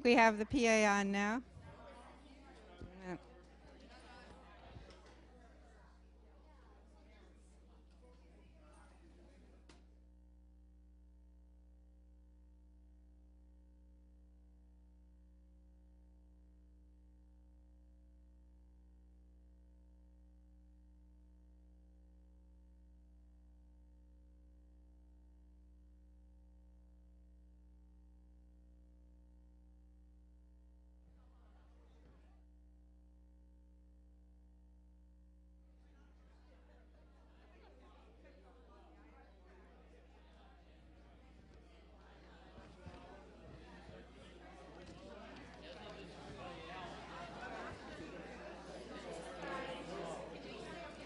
we have the PA on now. No.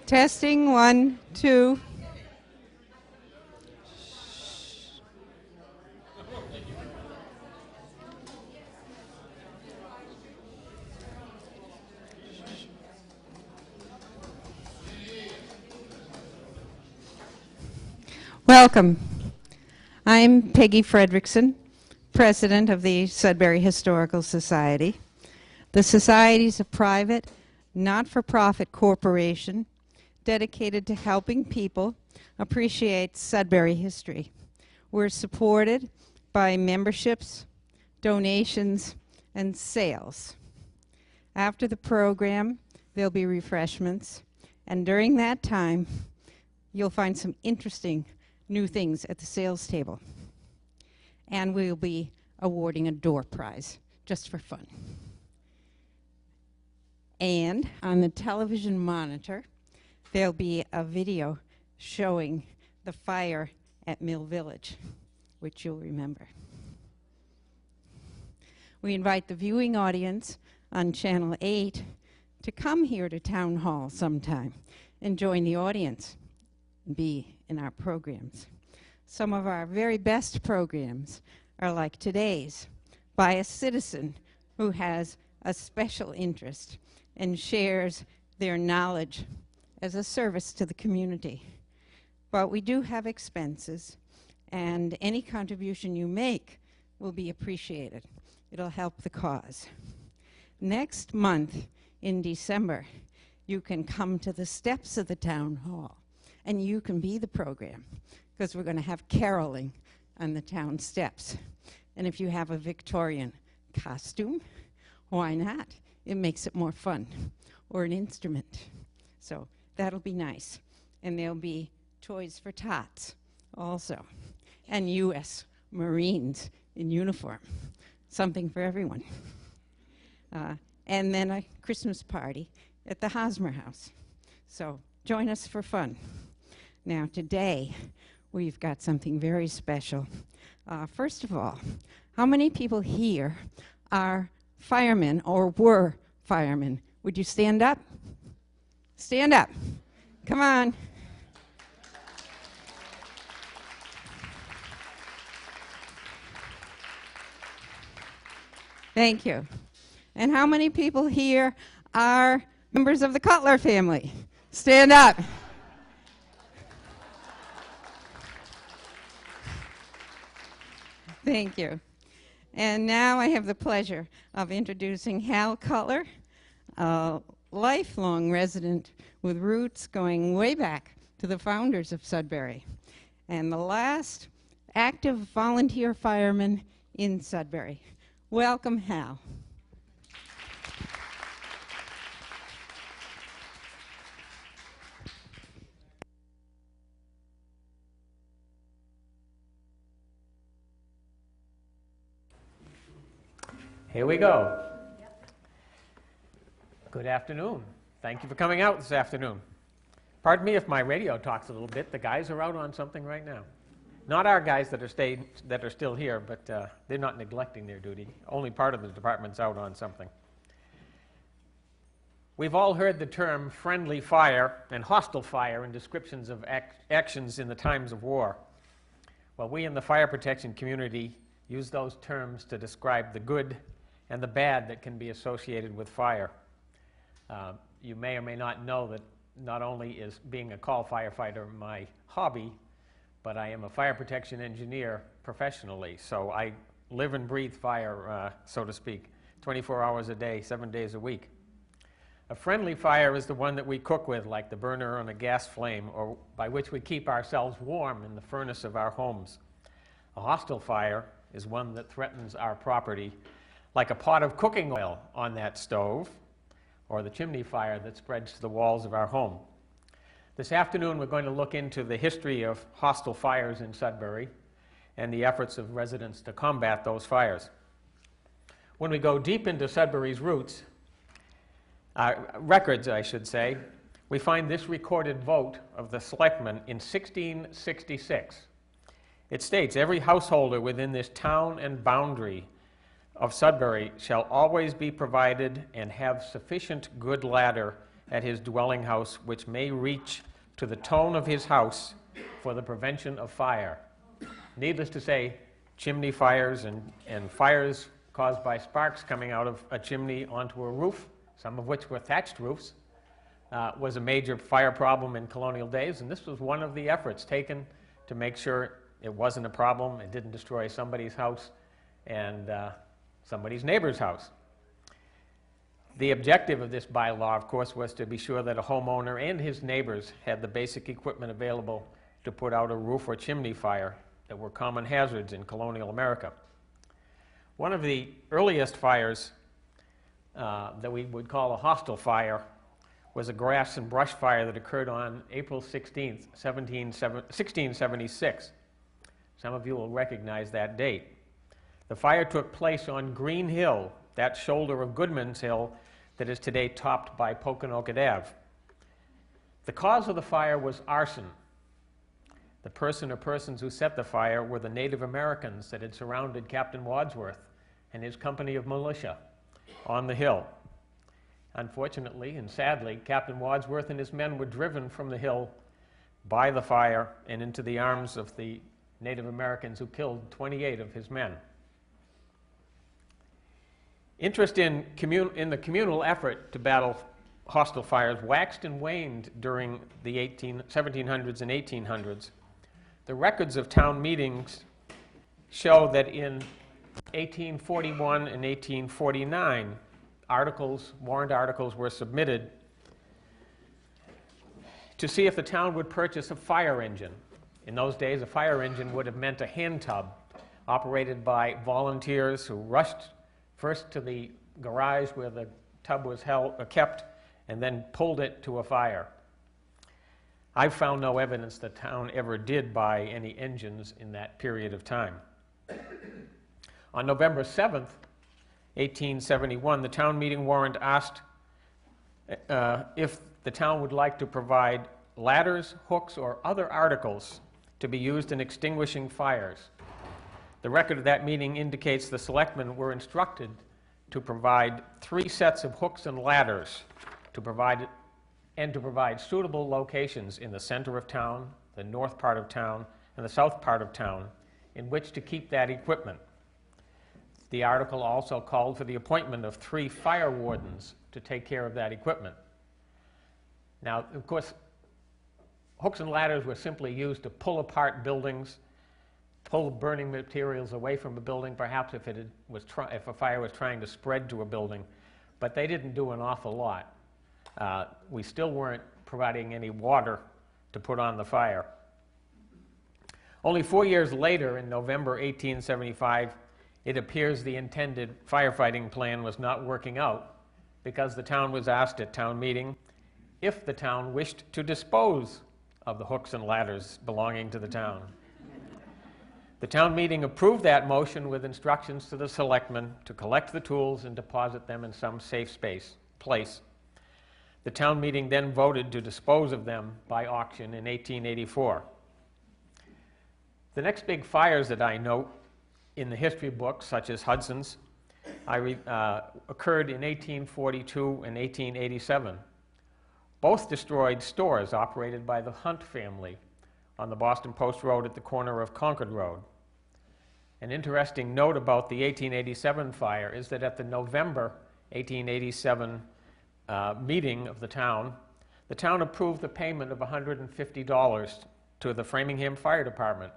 Testing, 1, 2. Welcome. I'm Peggy Fredrickson, President of the Sudbury Historical Society. The Society is a private, not-for-profit corporation dedicated to helping people appreciate Sudbury history. We're supported by memberships, donations, and sales. After the program, there'll be refreshments, and during that time, you'll find some interesting new things at the sales table. And we'll be awarding a door prize, just for fun. And on the television monitor, there'll be a video showing the fire at Mill Village, which you'll remember. We invite the viewing audience on Channel 8 to come here to Town Hall sometime and join the audience and be in our programs. Some of our very best programs are like today's, by a citizen who has a special interest and shares their knowledge as a service to the community. But we do have expenses, and any contribution you make will be appreciated. It'll help the cause. Next month, in December, you can come to the steps of the town hall, and you can be the program, because we're going to have caroling on the town steps. And if you have a Victorian costume, why not? It makes it more fun, or an instrument. So that'll be nice. And there'll be toys for tots also, and U.S. Marines in uniform, something for everyone. And then a Christmas party at the Hosmer House. So join us for fun. Now today, we've got something very special. First of all, how many people here are firemen or were firemen? Would you stand up? Stand up. Come on. Thank you. And how many people here are members of the Cutler family? Stand up. Thank you. And now I have the pleasure of introducing Hal Cutler, a lifelong resident with roots going way back to the founders of Sudbury, and the last active volunteer fireman in Sudbury. Welcome, Hal. Here we go. Good afternoon. Thank you for coming out this afternoon. Pardon me if my radio talks a little bit. The guys are out on something right now. Not our guys that are still here, but they're not neglecting their duty. Only part of the department's out on something. We've all heard the term friendly fire and hostile fire in descriptions of actions in the times of war. Well, we in the fire protection community use those terms to describe the good and the bad that can be associated with fire. You may or may not know that not only is being a call firefighter my hobby, but I am a fire protection engineer professionally. So I live and breathe fire, so to speak, 24 hours a day, 7 days a week. A friendly fire is the one that we cook with, like the burner on a gas flame, or by which we keep ourselves warm in the furnace of our homes. A hostile fire is one that threatens our property, like a pot of cooking oil on that stove, or the chimney fire that spreads to the walls of our home. This afternoon we're going to look into the history of hostile fires in Sudbury and the efforts of residents to combat those fires. When we go deep into Sudbury's records, I should say, we find this recorded vote of the selectmen in 1666. It states, "Every householder within this town and boundary of Sudbury shall always be provided and have sufficient good ladder at his dwelling house, which may reach to the tone of his house for the prevention of fire." Needless to say, chimney fires and fires caused by sparks coming out of a chimney onto a roof, some of which were thatched roofs, was a major fire problem in colonial days, and this was one of the efforts taken to make sure it wasn't a problem, it didn't destroy somebody's house and somebody's neighbor's house. The objective of this bylaw, of course, was to be sure that a homeowner and his neighbors had the basic equipment available to put out a roof or chimney fire that were common hazards in colonial America. One of the earliest fires that we would call a hostile fire was a grass and brush fire that occurred on April 16th, 1676. Some of you will recognize that date. The fire took place on Green Hill, that shoulder of Goodman's Hill that is today topped by Poconoket Ave. The cause of the fire was arson. The person or persons who set the fire were the Native Americans that had surrounded Captain Wadsworth and his company of militia on the hill. Unfortunately and sadly, Captain Wadsworth and his men were driven from the hill by the fire and into the arms of the Native Americans, who killed 28 of his men. Interest in the communal effort to battle hostile fires waxed and waned during the 1700s and 1800s. The records of town meetings show that in 1841 and 1849, warrant articles were submitted to see if the town would purchase a fire engine. In those days, a fire engine would have meant a hand tub operated by volunteers who rushed first to the garage where the tub was kept and then pulled it to a fire. I've found no evidence the town ever did buy any engines in that period of time. On November 7th, 1871, the town meeting warrant asked if the town would like to provide ladders, hooks, or other articles to be used in extinguishing fires. The record of that meeting indicates the selectmen were instructed to provide 3 sets of hooks and ladders to provide suitable locations in the center of town, the north part of town, and the south part of town in which to keep that equipment. The article also called for the appointment of 3 fire wardens to take care of that equipment. Now, of course, hooks and ladders were simply used to pull apart buildings, pull burning materials away from a building, perhaps if a fire was trying to spread to a building, but they didn't do an awful lot. We still weren't providing any water to put on the fire. Only 4 years later, in November 1875, it appears the intended firefighting plan was not working out because the town was asked at town meeting if the town wished to dispose of the hooks and ladders belonging to the town. The town meeting approved that motion with instructions to the selectmen to collect the tools and deposit them in some safe place. The town meeting then voted to dispose of them by auction in 1884. The next big fires that I note in the history books, such as Hudson's, occurred in 1842 and 1887. Both destroyed stores operated by the Hunt family on the Boston Post Road at the corner of Concord Road. An interesting note about the 1887 fire is that at the November 1887 meeting of the town approved the payment of $150 to the Framingham Fire Department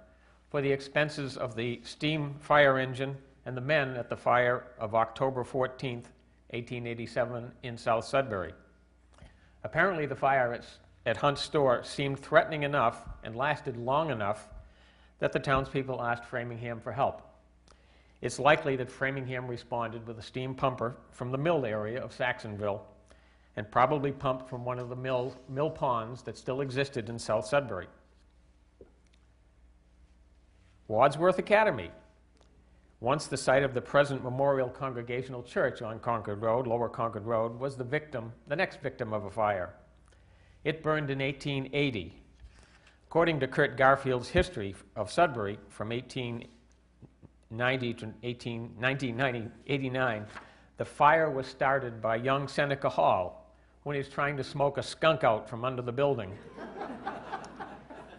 for the expenses of the steam fire engine and the men at the fire of October 14th, 1887 in South Sudbury. Apparently the fire at Hunt's store seemed threatening enough and lasted long enough that the townspeople asked Framingham for help. It's likely that Framingham responded with a steam pumper from the mill area of Saxonville and probably pumped from one of the mill ponds that still existed in South Sudbury. Wadsworth Academy, once the site of the present Memorial Congregational Church on Concord Road, Lower Concord Road, was the next victim of a fire. It burned in 1880. According to Kurt Garfield's History of Sudbury from 1890 to 1989, the fire was started by young Seneca Hall when he was trying to smoke a skunk out from under the building.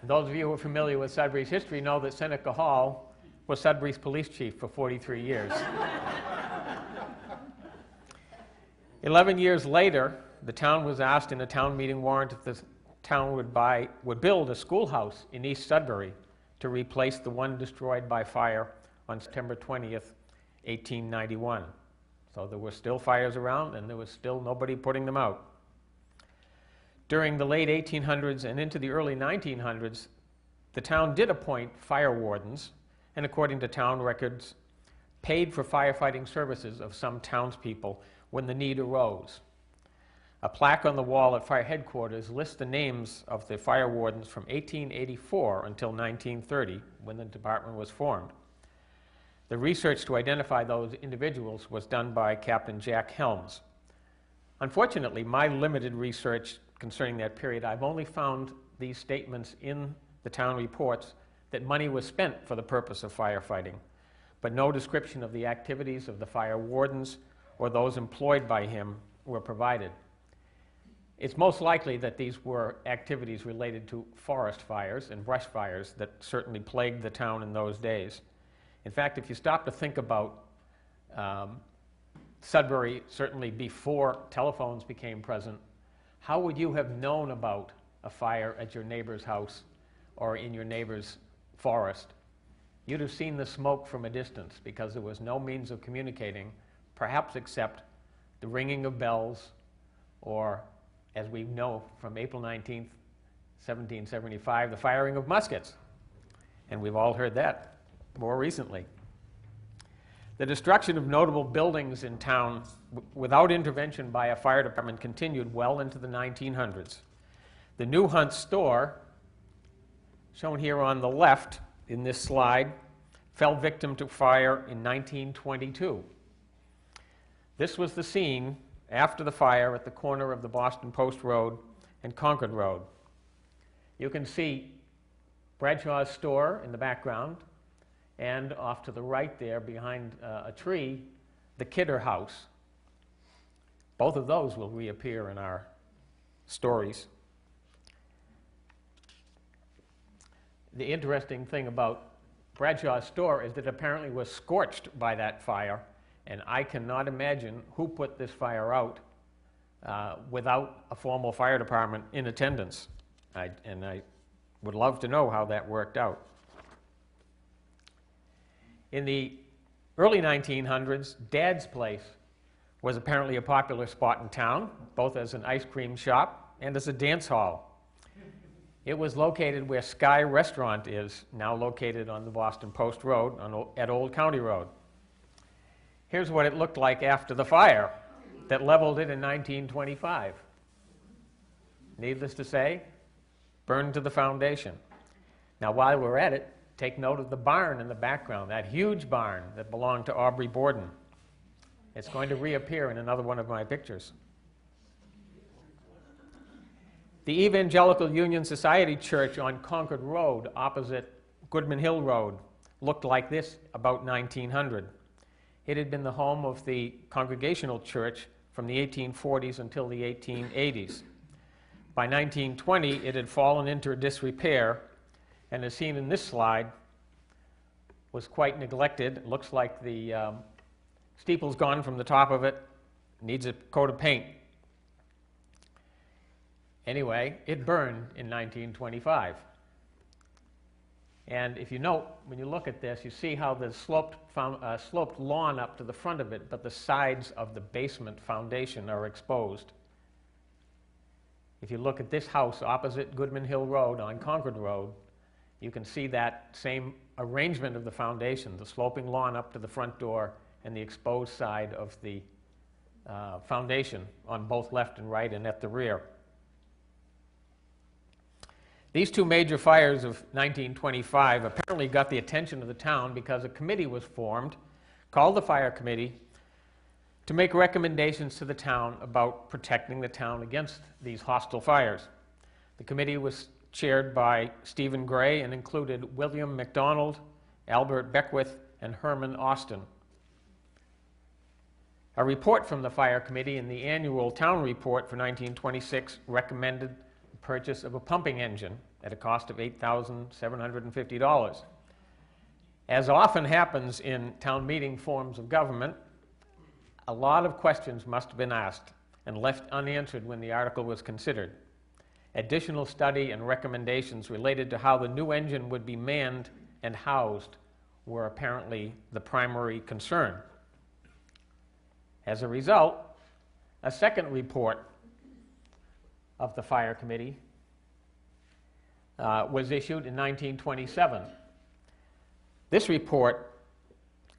Those of you who are familiar with Sudbury's history know that Seneca Hall was Sudbury's police chief for 43 years. 11 years later, the town was asked in a town meeting warrant if the town would build a schoolhouse in East Sudbury to replace the one destroyed by fire on September 20th, 1891. So there were still fires around, and there was still nobody putting them out. During the late 1800s and into the early 1900s, the town did appoint fire wardens, and according to town records, paid for firefighting services of some townspeople when the need arose. A plaque on the wall at fire headquarters lists the names of the fire wardens from 1884 until 1930, when the department was formed. The research to identify those individuals was done by Captain Jack Helms. Unfortunately, my limited research concerning that period, I've only found these statements in the town reports that money was spent for the purpose of firefighting, but no description of the activities of the fire wardens or those employed by him were provided. It's most likely that these were activities related to forest fires and brush fires that certainly plagued the town in those days. In fact, if you stop to think about Sudbury, certainly before telephones became present, how would you have known about a fire at your neighbor's house or in your neighbor's forest? You'd have seen the smoke from a distance because there was no means of communicating, perhaps except the ringing of bells or, as we know from April 19th, 1775, the firing of muskets. And we've all heard that more recently. The destruction of notable buildings in town without intervention by a fire department continued well into the 1900s. The new Hunt store, shown here on the left in this slide, fell victim to fire in 1922. This was the scene after the fire at the corner of the Boston Post Road and Concord Road. You can see Bradshaw's store in the background, and off to the right there, behind a tree, the Kidder House. Both of those will reappear in our stories. The interesting thing about Bradshaw's store is that it apparently was scorched by that fire, and I cannot imagine who put this fire out without a formal fire department in attendance. I would love to know how that worked out. In the early 1900s, Dad's Place was apparently a popular spot in town, both as an ice cream shop and as a dance hall. It was located where Sky Restaurant is, now located on the Boston Post Road at Old County Road. Here's what it looked like after the fire that leveled it in 1925. Needless to say, burned to the foundation. Now, while we're at it, take note of the barn in the background, that huge barn that belonged to Aubrey Borden. It's going to reappear in another one of my pictures. The Evangelical Union Society Church on Concord Road, opposite Goodman Hill Road, looked like this about 1900. It had been the home of the Congregational Church from the 1840s until the 1880s. By 1920, it had fallen into disrepair, and as seen in this slide, was quite neglected. It looks like the steeple's gone from the top of it, needs a coat of paint. Anyway, it burned in 1925. And if you note, when you look at this, you see how the sloped lawn up to the front of it, but the sides of the basement foundation are exposed. If you look at this house opposite Goodman Hill Road on Concord Road, you can see that same arrangement of the foundation, the sloping lawn up to the front door and the exposed side of the foundation on both left and right and at the rear. These two major fires of 1925 apparently got the attention of the town because a committee was formed called the Fire Committee to make recommendations to the town about protecting the town against these hostile fires. The committee was chaired by Stephen Gray and included William McDonald, Albert Beckwith, and Herman Austin. A report from the Fire Committee in the annual town report for 1926 recommended the purchase of a pumping engine at a cost of $8,750. As often happens in town meeting forms of government, a lot of questions must have been asked and left unanswered when the article was considered. Additional study and recommendations related to how the new engine would be manned and housed were apparently the primary concern. As a result, a second report of the Fire Committee was issued in 1927. This report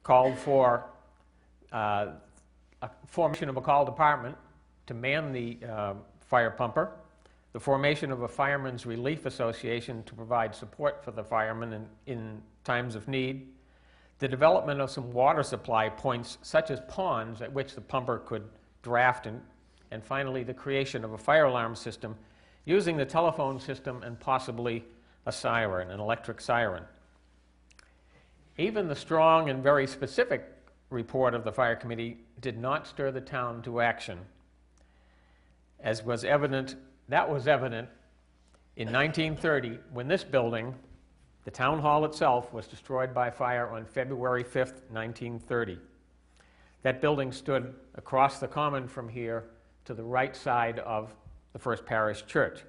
called for a formation of a call department to man the fire pumper, the formation of a Firemen's Relief Association to provide support for the firemen in times of need, the development of some water supply points such as ponds at which the pumper could draft, and finally the creation of a fire alarm system using the telephone system and possibly a siren, an electric siren. Even the strong and very specific report of the Fire Committee did not stir the town to action. That was evident in 1930 when this building, the town hall itself, was destroyed by fire on February 5th, 1930. That building stood across the common from here to the right side of the First Parish Church.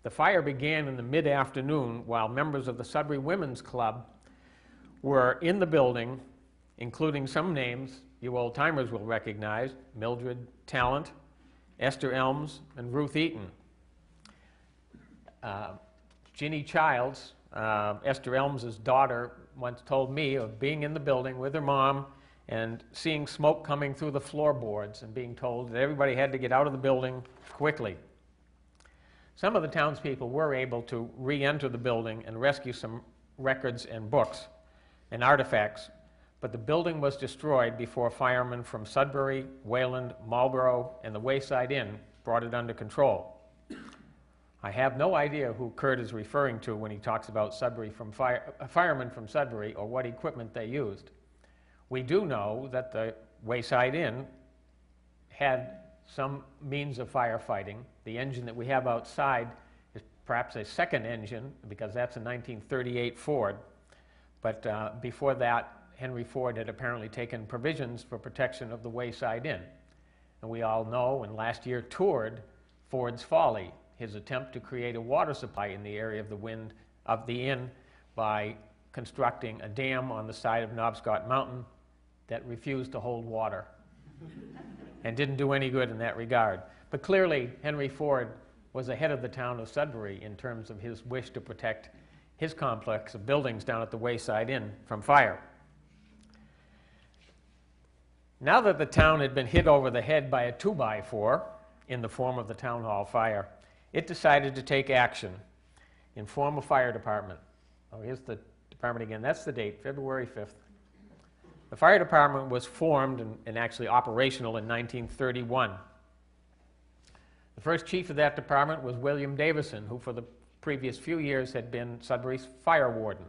The fire began in the mid-afternoon while members of the Sudbury Women's Club were in the building, including some names you old-timers will recognize: Mildred Talent, Esther Elms, and Ruth Eaton. Ginny Childs, Esther Elms' daughter, once told me of being in the building with her mom and seeing smoke coming through the floorboards and being told that everybody had to get out of the building quickly. Some of the townspeople were able to re-enter the building and rescue some records and books and artifacts, but the building was destroyed before firemen from Sudbury, Wayland, Marlborough, and the Wayside Inn brought it under control. I have no idea who Kurt is referring to when he talks about firemen from Sudbury or what equipment they used. We do know that the Wayside Inn had some means of firefighting. The engine that we have outside is perhaps a second engine, because that's a 1938 Ford. But before that, Henry Ford had apparently taken provisions for protection of the Wayside Inn. And we all know and last year toured Ford's Folly, his attempt to create a water supply in the area of the inn by constructing a dam on the side of Knobscott Mountain that refused to hold water and didn't do any good in that regard. But clearly, Henry Ford was ahead of the town of Sudbury in terms of his wish to protect his complex of buildings down at the Wayside Inn from fire. Now that the town had been hit over the head by a 2x4 in the form of the town hall fire, it decided to take action and form a fire department. Oh, here's the department again. That's the date, February 5th. The fire department was formed and actually operational in 1931. The first chief of that department was William Davison, who for the previous few years had been Sudbury's fire warden,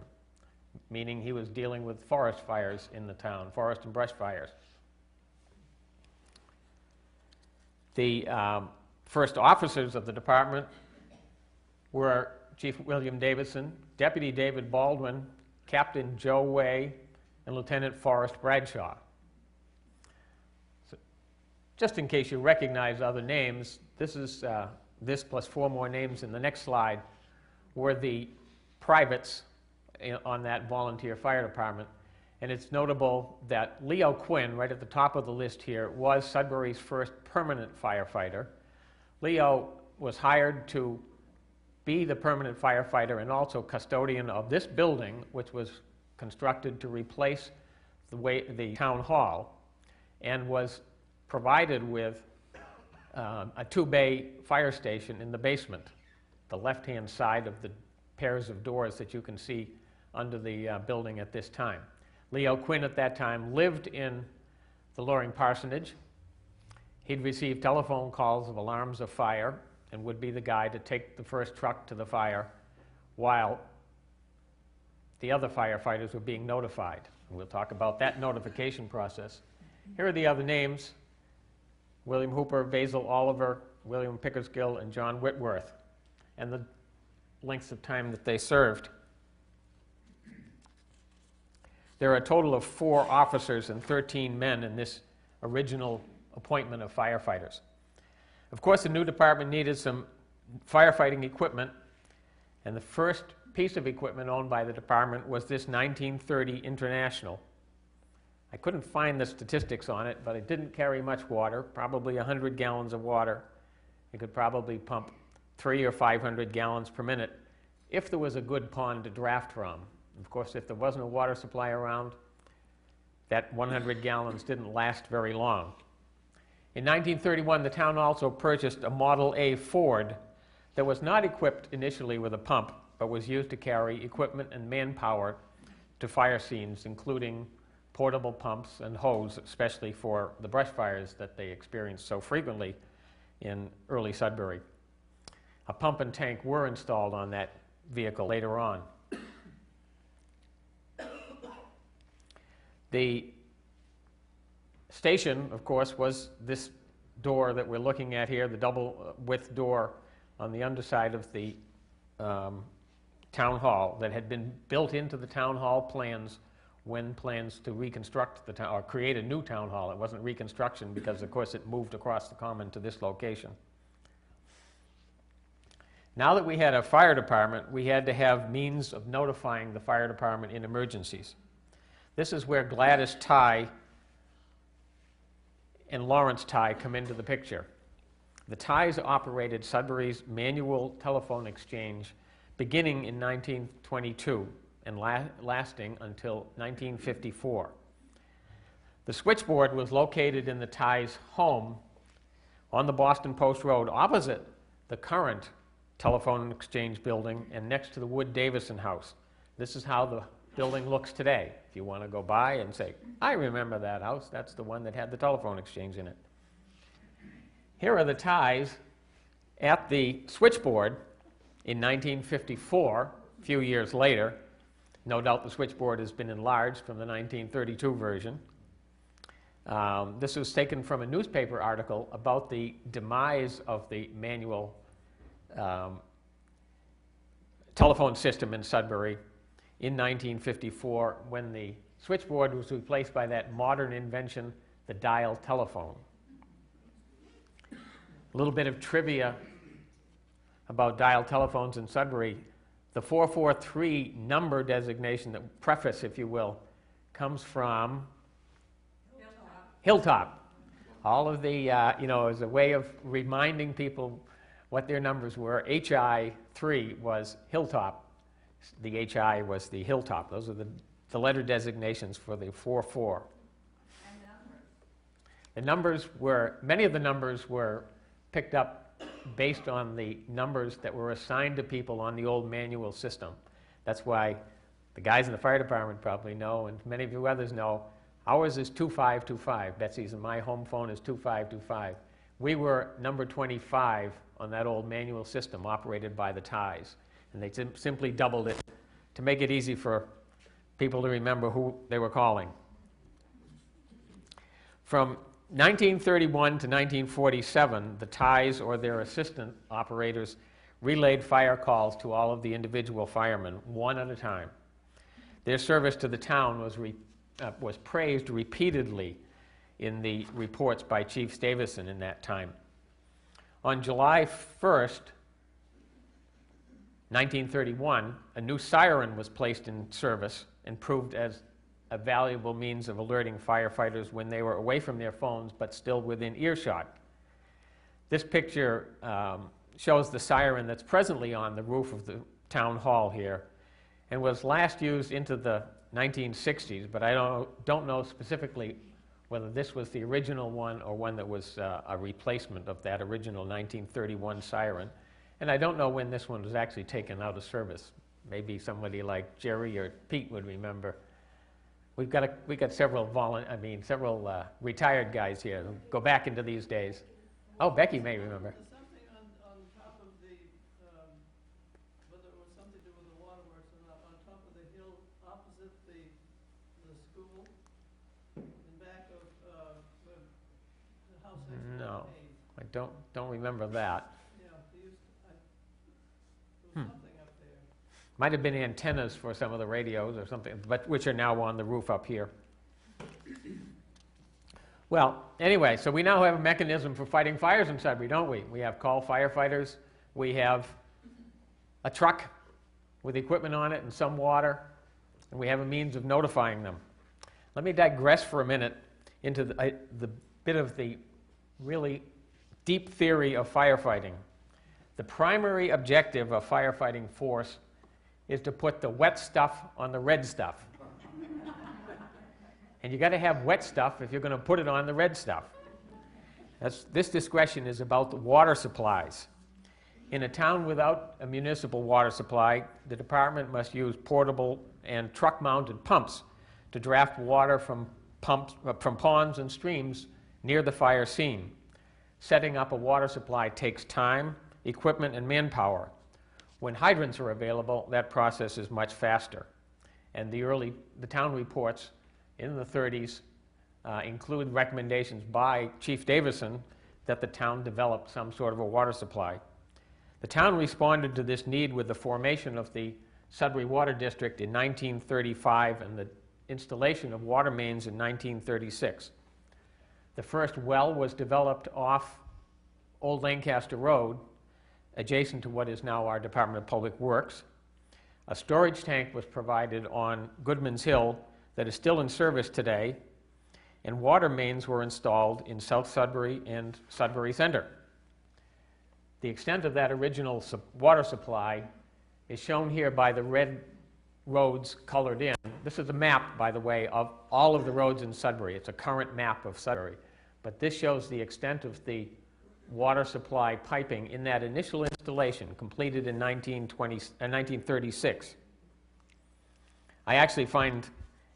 meaning he was dealing with forest fires in the town, forest and brush fires. The first officers of the department were Chief William Davison, Deputy David Baldwin, Captain Joe Way, and Lieutenant Forrest Bradshaw. So, just in case you recognize other names, this plus 4 more names in the next slide were the privates on that volunteer fire department. And it's notable that Leo Quinn, right at the top of the list here, was Sudbury's first permanent firefighter. Leo was hired to be the permanent firefighter and also custodian of this building, which was constructed to replace the town hall, and was provided with a two-bay fire station in the basement, the left-hand side of the pairs of doors that you can see under the building at this time. Leo Quinn at that time lived in the Loring parsonage. He'd receive telephone calls of alarms of fire and would be the guy to take the first truck to the fire while the other firefighters were being notified. And we'll talk about that notification process. Here are the other names: William Hooper, Basil Oliver, William Pickersgill, and John Whitworth, and the lengths of time that they served. There are a total of 4 officers and 13 men in this original appointment of firefighters. Of course, the new department needed some firefighting equipment, and the first piece of equipment owned by the department was this 1930 International. I couldn't find the statistics on it, but it didn't carry much water, probably 100 gallons of water. It could probably pump 300 or 500 gallons per minute if there was a good pond to draft from. Of course, if there wasn't a water supply around, that 100 gallons didn't last very long. In 1931, the town also purchased a Model A Ford that was not equipped initially with a pump, but was used to carry equipment and manpower to fire scenes, including portable pumps and hose, especially for the brush fires that they experienced so frequently in early Sudbury. A pump and tank were installed on that vehicle later on. The station, of course, was this door that we're looking at here, the double width door on the underside of the town hall that had been built into the town hall plans when plans to reconstruct the town, or create a new town hall. It wasn't reconstruction because, of course, it moved across the common to this location. Now that we had a fire department, we had to have means of notifying the fire department in emergencies. This is where Gladys Tye and Lawrence Tye come into the picture. The Tyes operated Sudbury's manual telephone exchange beginning in 1922 and lasting until 1954. The switchboard was located in the Tyes' home on the Boston Post Road opposite the current telephone exchange building and next to the Wood Davison house. This is how the building looks today. If you want to go by and say, I remember that house, that's the one that had the telephone exchange in it. Here are the Tyes at the switchboard in 1954, a few years later. No doubt the switchboard has been enlarged from the 1932 version. This was taken from a newspaper article about the demise of the manual telephone system in Sudbury in 1954 when the switchboard was replaced by that modern invention, the dial telephone. A little bit of trivia about dial telephones in Sudbury. The 443 number designation, the preface, if you will, comes from Hilltop. All of the, as a way of reminding people what their numbers were. HI 3 was Hilltop. The HI was the Hilltop. Those are the letter designations for the 4-4. And numbers. The numbers were, many of the numbers were picked up based on the numbers that were assigned to people on the old manual system. That's why the guys in the fire department probably know, and many of you others know, ours is 2525. Betsy's and my home phone is 2525. We were number 25 on that old manual system operated by the Tyes. And they simply doubled it to make it easy for people to remember who they were calling. From 1931 to 1947, the Tyes or their assistant operators relayed fire calls to all of the individual firemen, one at a time. Their service to the town was praised repeatedly in the reports by Chief Stavison in that time. On July 1st, 1931, a new siren was placed in service and proved as a valuable means of alerting firefighters when they were away from their phones but still within earshot. This picture shows the siren that's presently on the roof of the town hall here and was last used into the 1960s, but I don't know specifically whether this was the original one or one that was a replacement of that original 1931 siren. And I don't know when this one was actually taken out of service. Maybe somebody like Jerry or Pete would remember. We've got several retired guys here who go back into these days. Oh, Becky may remember. There's something on top of the, whether it was something to do with the waterworks or not, on top of the hill opposite the school, in back of where the house next to No, the I don't remember that. Yeah, there was something up there. Might have been antennas for some of the radios or something, but which are now on the roof up here. Well, anyway, so we now have a mechanism for fighting fires in Sudbury, don't we? We have call firefighters, we have a truck with equipment on it and some water, and we have a means of notifying them. Let me digress for a minute into the bit of the really deep theory of firefighting. The primary objective of firefighting force is to put the wet stuff on the red stuff. And you got to have wet stuff if you're going to put it on the red stuff. This discussion is about the water supplies. In a town without a municipal water supply, the department must use portable and truck-mounted pumps to draft water from ponds and streams near the fire scene. Setting up a water supply takes time, equipment, and manpower. When hydrants are available, that process is much faster. And the town reports in the 30s include recommendations by Chief Davison that the town develop some sort of a water supply. The town responded to this need with the formation of the Sudbury Water District in 1935 and the installation of water mains in 1936. The first well was developed off Old Lancaster Road, adjacent to what is now our Department of Public Works. A storage tank was provided on Goodman's Hill that is still in service today, and water mains were installed in South Sudbury and Sudbury Center. The extent of that original water supply is shown here by the red roads colored in. This is a map, by the way, of all of the roads in Sudbury. It's a current map of Sudbury. But this shows the extent of the water supply piping in that initial installation, completed in 1936. I actually find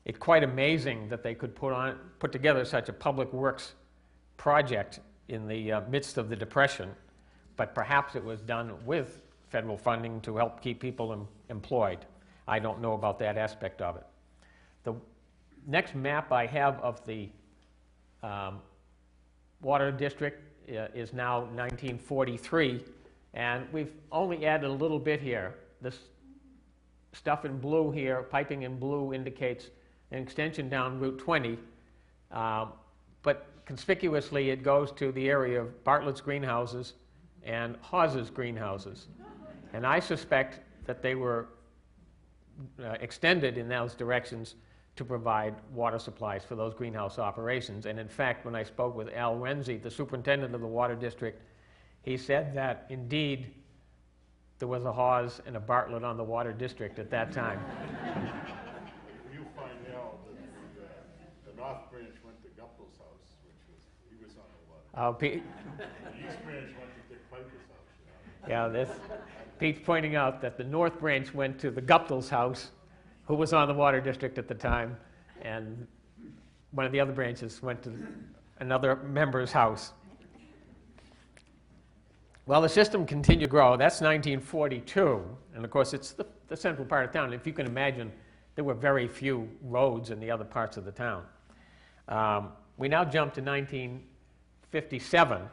it quite amazing that they could put together such a public works project in the midst of the Depression, but perhaps it was done with federal funding to help keep people employed. I don't know about that aspect of it. The next map I have of the water district is now 1943, and we've only added a little bit here. This stuff in blue here, piping in blue, indicates an extension down Route 20, but conspicuously it goes to the area of Bartlett's greenhouses and Hawes's greenhouses. And I suspect that they were extended in those directions to provide water supplies for those greenhouse operations. And in fact, when I spoke with Al Renzi, the superintendent of the water district, he said that indeed there was a Hawes and a Bartlett on the water district at that time. You find out that the North Branch went to Guptill's house, he was on the water. Oh, Pete. The East Branch went to Dick Piper's house. Yeah, Pete's pointing out that the North Branch went to the Guptill's house, who was on the water district at the time, and one of the other branches went to another member's house. Well, the system continued to grow. That's 1942, and of course it's the central part of town. If you can imagine, there were very few roads in the other parts of the town. We now jump to 1957,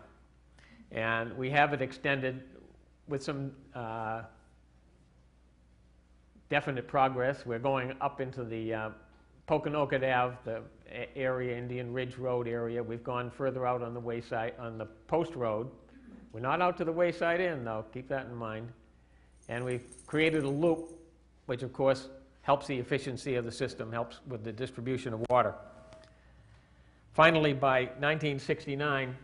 and we have it extended with some definite progress. We're going up into the Poconoket Ave, the area, Indian Ridge Road area. We've gone further out on the wayside, on the Post Road. We're not out to the Wayside Inn, though. Keep that in mind. And we've created a loop, which of course helps the efficiency of the system, helps with the distribution of water. Finally, by 1969,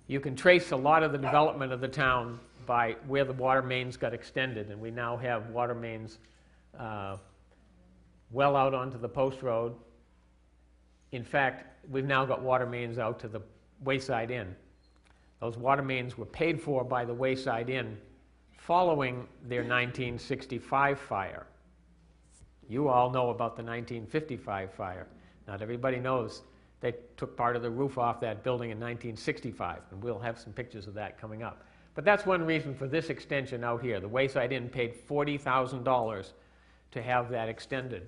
you can trace a lot of the development of the town by where the water mains got extended, and we now have water mains well out onto the post road. In fact, we've now got water mains out to the Wayside Inn. Those water mains were paid for by the Wayside Inn following their 1965 fire. You all know about the 1955 fire. Not everybody knows they took part of the roof off that building in 1965, and we'll have some pictures of that coming up. But that's one reason for this extension out here. The Wayside Inn paid $40,000 to have that extended.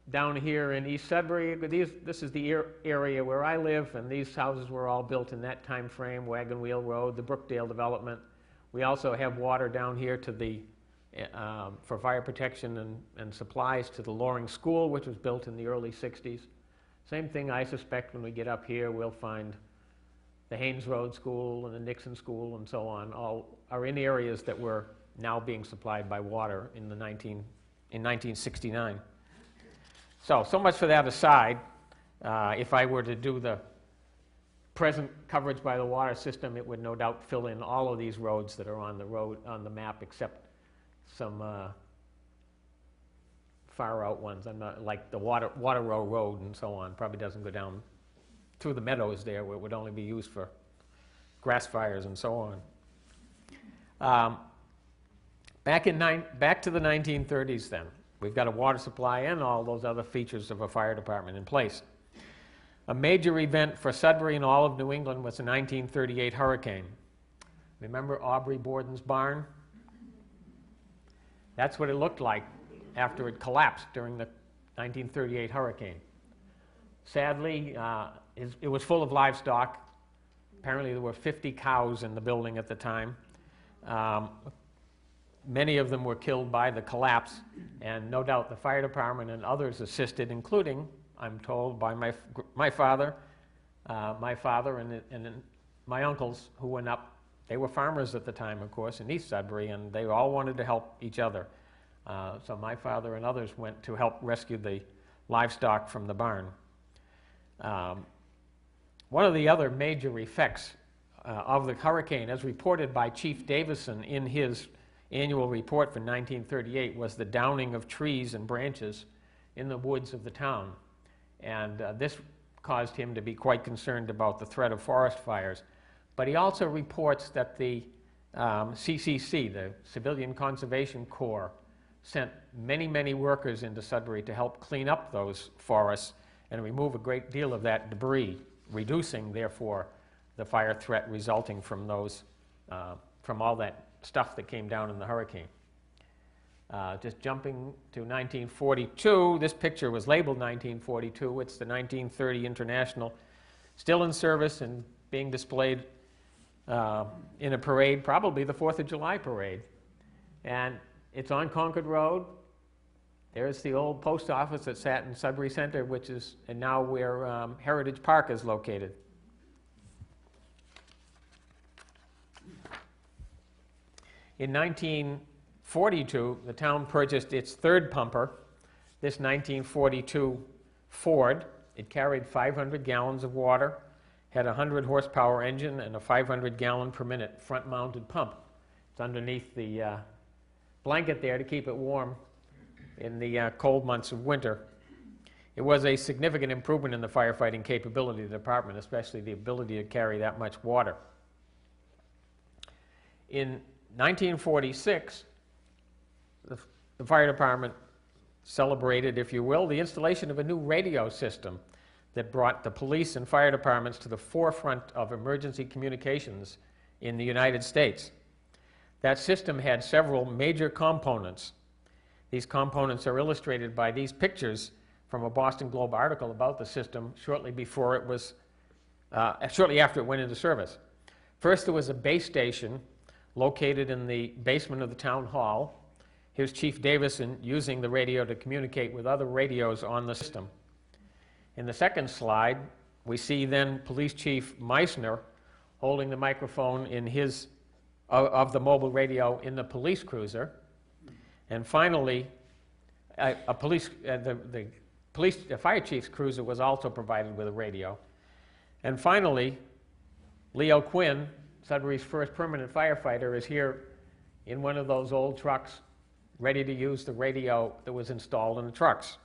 Down here in East Sudbury, this is the area where I live, and these houses were all built in that time frame, Wagon Wheel Road, the Brookdale development. We also have water down here to the, for fire protection and supplies to the Loring School, which was built in the early 60s. Same thing, I suspect, when we get up here, we'll find the Haynes Road School and the Nixon School and so on, all are in areas that were now being supplied by water in 1969. So much for that aside. If I were to do the present coverage by the water system, it would no doubt fill in all of these roads that are on the map, except some far out ones. I'm not like the Water Row Road and so on. Probably doesn't go down through the meadows there, where it would only be used for grass fires and so on. Back to the 1930s then. We've got a water supply and all those other features of a fire department in place. A major event for Sudbury and all of New England was the 1938 hurricane. Remember Aubrey Borden's barn? That's what it looked like after it collapsed during the 1938 hurricane. Sadly, it was full of livestock. Apparently there were 50 cows in the building at the time. Many of them were killed by the collapse, and no doubt the fire department and others assisted, including, I'm told, by my father, and my uncles who went up. They were farmers at the time, of course, in East Sudbury, and they all wanted to help each other. So my father and others went to help rescue the livestock from the barn. One of the other major effects of the hurricane, as reported by Chief Davison in his annual report for 1938, was the downing of trees and branches in the woods of the town. And this caused him to be quite concerned about the threat of forest fires. But he also reports that the CCC, the Civilian Conservation Corps, sent many, many workers into Sudbury to help clean up those forests and remove a great deal of that debris, reducing, therefore, the fire threat resulting from those, from all that stuff that came down in the hurricane. Just jumping to 1942, this picture was labeled 1942. It's the 1930 International, still in service and being displayed in a parade, probably the 4th of July parade. And it's on Concord Road. There's the old post office that sat in Sudbury Center, which is and now where Heritage Park is located. In 1942, the town purchased its third pumper, this 1942 Ford. It carried 500 gallons of water, had a 100 horsepower engine, and a 500 gallon per minute front-mounted pump. It's underneath the blanket there to keep it warm in the cold months of winter. It was a significant improvement in the firefighting capability of the department, especially the ability to carry that much water. In 1946, the fire department celebrated, if you will, the installation of a new radio system that brought the police and fire departments to the forefront of emergency communications in the United States. That system had several major components. These components are illustrated by these pictures from a Boston Globe article about the system shortly after it went into service. First, there was a base station located in the basement of the town hall. Here's Chief Davison using the radio to communicate with other radios on the system. In the second slide, we see then Police Chief Meissner holding the microphone in his, of the mobile radio in the police cruiser. And finally, the fire chief's cruiser was also provided with a radio. And finally, Leo Quinn, Sudbury's first permanent firefighter, is here in one of those old trucks, ready to use the radio that was installed in the trucks.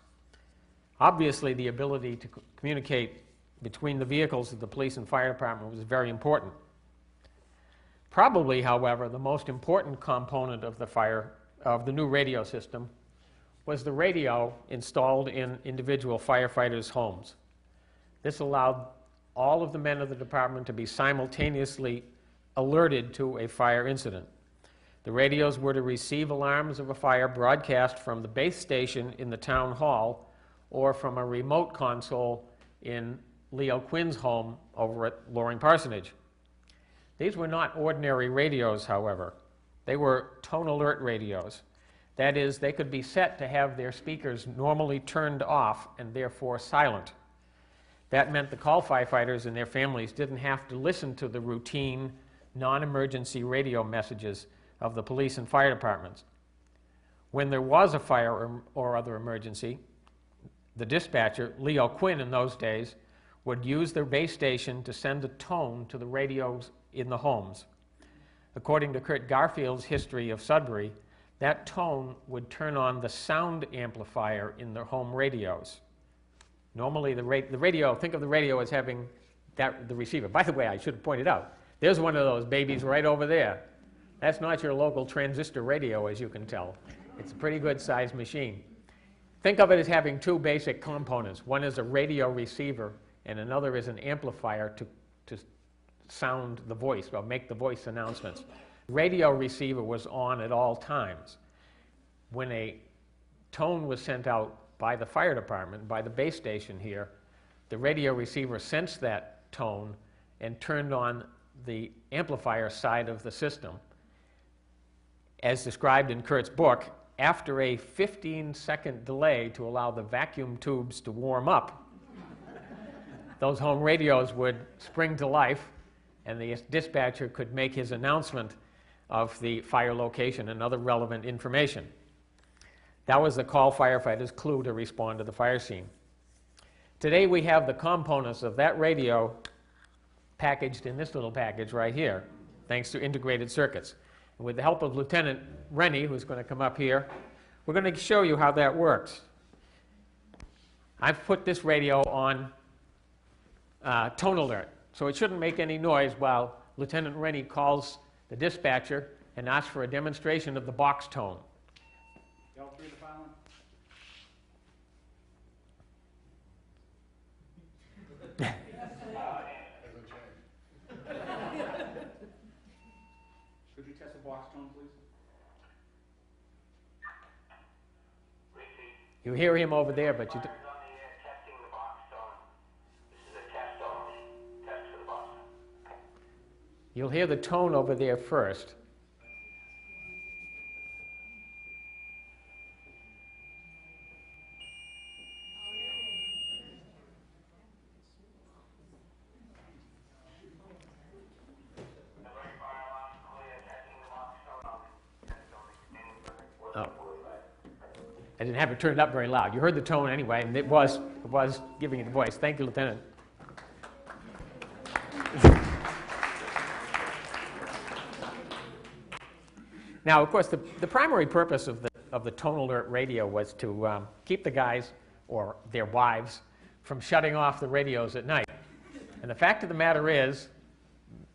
Obviously, the ability to communicate between the vehicles of the police and fire department was very important. Probably, however, the most important component of the new radio system was the radio installed in individual firefighters' homes. This allowed all of the men of the department to be simultaneously alerted to a fire incident. The radios were to receive alarms of a fire broadcast from the base station in the town hall or from a remote console in Leo Quinn's home over at Loring Parsonage. These were not ordinary radios, however. They were tone alert radios. That is, they could be set to have their speakers normally turned off and therefore silent. That meant the call firefighters and their families didn't have to listen to the routine, non-emergency radio messages of the police and fire departments. When there was a fire or other emergency, the dispatcher, Leo Quinn in those days, would use their base station to send a tone to the radios in the homes. According to Kurt Garfield's history of Sudbury, that tone would turn on the sound amplifier in their home radios. Normally, the radio, think of the radio as having the receiver. By the way, I should have pointed out, there's one of those babies right over there. That's not your local transistor radio, as you can tell. It's a pretty good-sized machine. Think of it as having two basic components. One is a radio receiver, and another is an amplifier to sound the voice, or make the voice announcements. The radio receiver was on at all times. When a tone was sent out by the fire department, by the base station here, the radio receiver sensed that tone and turned on the amplifier side of the system. As described in Kurt's book, after a 15-second delay to allow the vacuum tubes to warm up, those home radios would spring to life, and the dispatcher could make his announcement of the fire location and other relevant information. That was the call firefighter's clue to respond to the fire scene. Today we have the components of that radio packaged in this little package right here, thanks to integrated circuits. And with the help of Lieutenant Rennie, who's going to come up here, we're going to show you how that works. I've put this radio on tone alert, so it shouldn't make any noise while Lieutenant Rennie calls the dispatcher and asks for a demonstration of the box tone. Y'all through the filing? Could you test the box tone, please? You hear him over there, but you Testing the box tone. This is a test only. Test for the box. you'll hear the tone over there first. Oh. I didn't have it turned up very loud. You heard the tone anyway, and it was giving it a voice. Thank you, Lieutenant. Now, of course, the primary purpose of the tone alert radio was to keep the guys or their wives from shutting off the radios at night. And the fact of the matter is,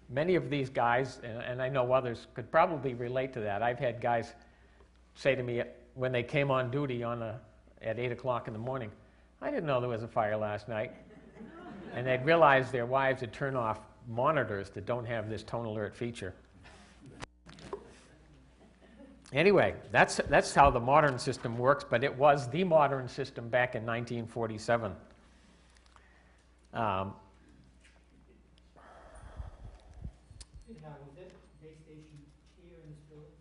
many of these guys, and I know others, could probably relate to that. I've had guys say to me when they came on duty at 8 o'clock in the morning, I didn't know there was a fire last night. And they'd realize their wives had turned off monitors that don't have this tone alert feature. Anyway, that's how the modern system works, but it was the modern system back in 1947. Now, was that base station here in this building?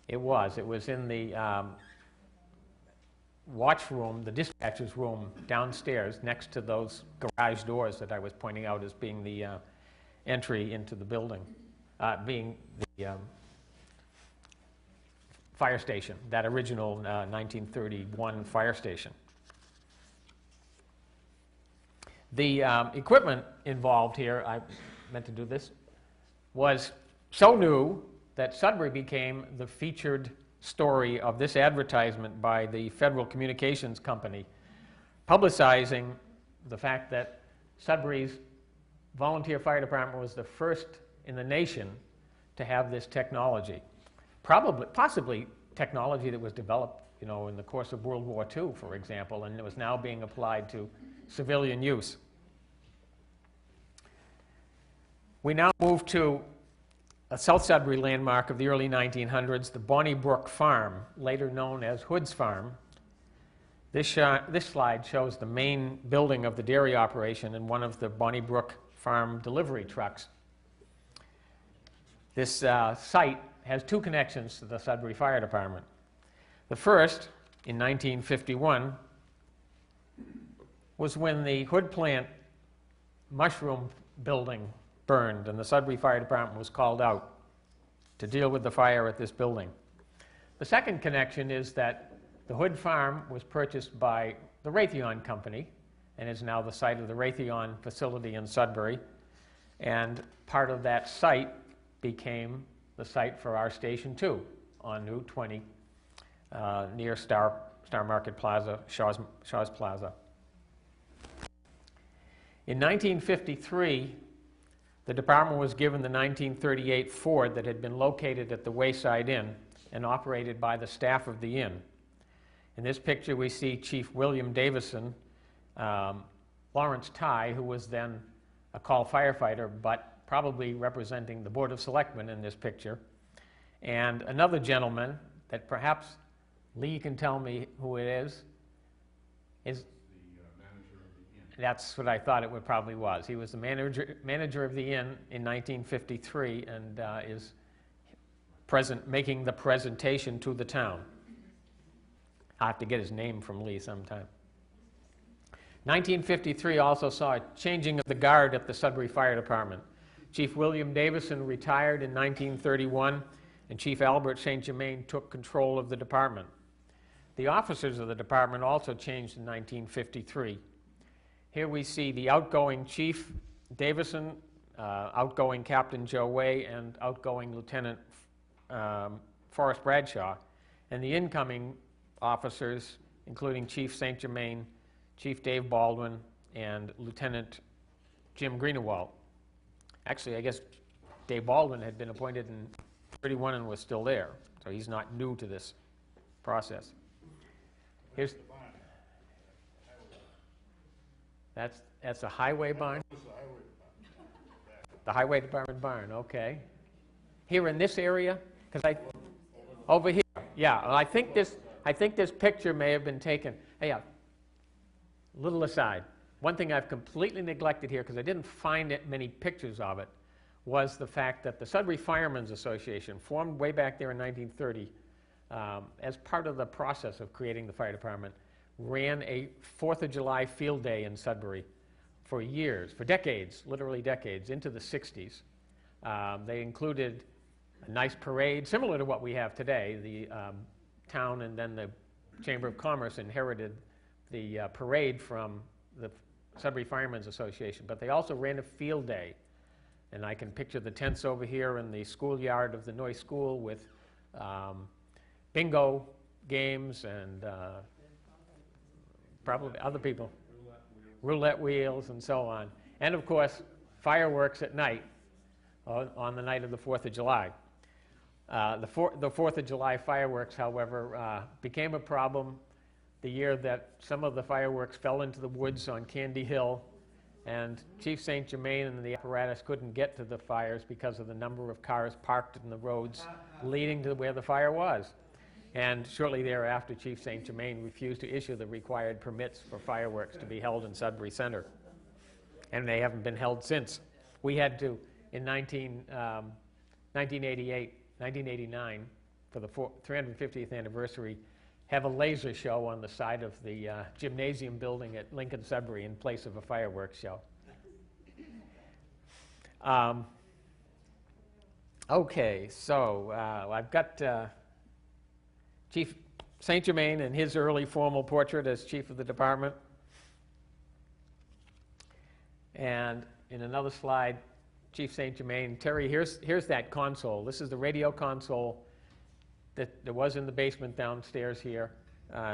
It was in the watch room, the dispatcher's room downstairs next to those garage doors that I was pointing out as being the entry into the building, being the fire station, that original 1931 fire station. The equipment involved here, I meant to do this, was so new that Sudbury became the featured story of this advertisement by the Federal Communications Company, publicizing the fact that Sudbury's volunteer fire department was the first in the nation to have this technology. Possibly technology that was developed, in the course of World War II, for example, and it was now being applied to civilian use. We now move to a South Sudbury landmark of the early 1900s, the Bonnie Brook Farm, later known as Hood's Farm. This slide shows the main building of the dairy operation and one of the Bonnie Brook Farm delivery trucks. This site has two connections to the Sudbury Fire Department. The first, in 1951, was when the Hood plant mushroom building burned, and the Sudbury Fire Department was called out to deal with the fire at this building. The second connection is that the Hood Farm was purchased by the Raytheon Company and is now the site of the Raytheon facility in Sudbury, and part of that site became the site for our Station 2 on Route 20 near Star Market Plaza, Shaw's Plaza. In 1953, the department was given the 1938 Ford that had been located at the Wayside Inn and operated by the staff of the inn. In this picture, we see Chief William Davison, Lawrence Tye, who was then a call firefighter, but probably representing the Board of Selectmen in this picture, and another gentleman that perhaps Lee can tell me who it is That's what I thought it probably was. He was the manager of the inn in 1953 and is making the presentation to the town. I'll have to get his name from Lee sometime. 1953 also saw a changing of the guard at the Sudbury Fire Department. Chief William Davison retired in 1931, and Chief Albert St. Germain took control of the department. The officers of the department also changed in 1953. Here we see the outgoing Chief Davison, outgoing Captain Joe Way, and outgoing Lieutenant Forrest Bradshaw, and the incoming officers, including Chief St. Germain, Chief Dave Baldwin, and Lieutenant Jim Greenewalt. Actually, I guess Dave Baldwin had been appointed in 31 and was still there, so he's not new to this process. Here's that's a highway barn? The highway department barn, okay. Here in this area? Over here, yeah. Well, I think this picture may have been taken. Hey, little aside. One thing I've completely neglected here, because I didn't find many pictures of it, was the fact that the Sudbury Firemen's Association, formed way back there in 1930, as part of the process of creating the fire department, ran a 4th of July field day in Sudbury for years, for decades, literally decades, into the 60s. They included a nice parade, similar to what we have today. The town and then the Chamber of Commerce inherited the parade from the Sudbury Firemen's Association, but they also ran a field day. And I can picture the tents over here in the schoolyard of the Noyes School with bingo games and probably other people, roulette wheels and so on. And of course, fireworks at night on the night of the 4th of July. The 4th of July fireworks, however, became a problem the year that some of the fireworks fell into the woods on Candy Hill, and Chief St. Germain and the apparatus couldn't get to the fires because of the number of cars parked in the roads leading to where the fire was. And shortly thereafter, Chief St. Germain refused to issue the required permits for fireworks to be held in Sudbury Center. And they haven't been held since. We had to, in 1989, for the 350th anniversary, have a laser show on the side of the gymnasium building at Lincoln Sudbury in place of a fireworks show. Okay, so I've got Chief St. Germain and his early formal portrait as chief of the department. And in another slide, Chief St. Germain. Terry, here's that console. This is the radio console that there was in the basement downstairs here.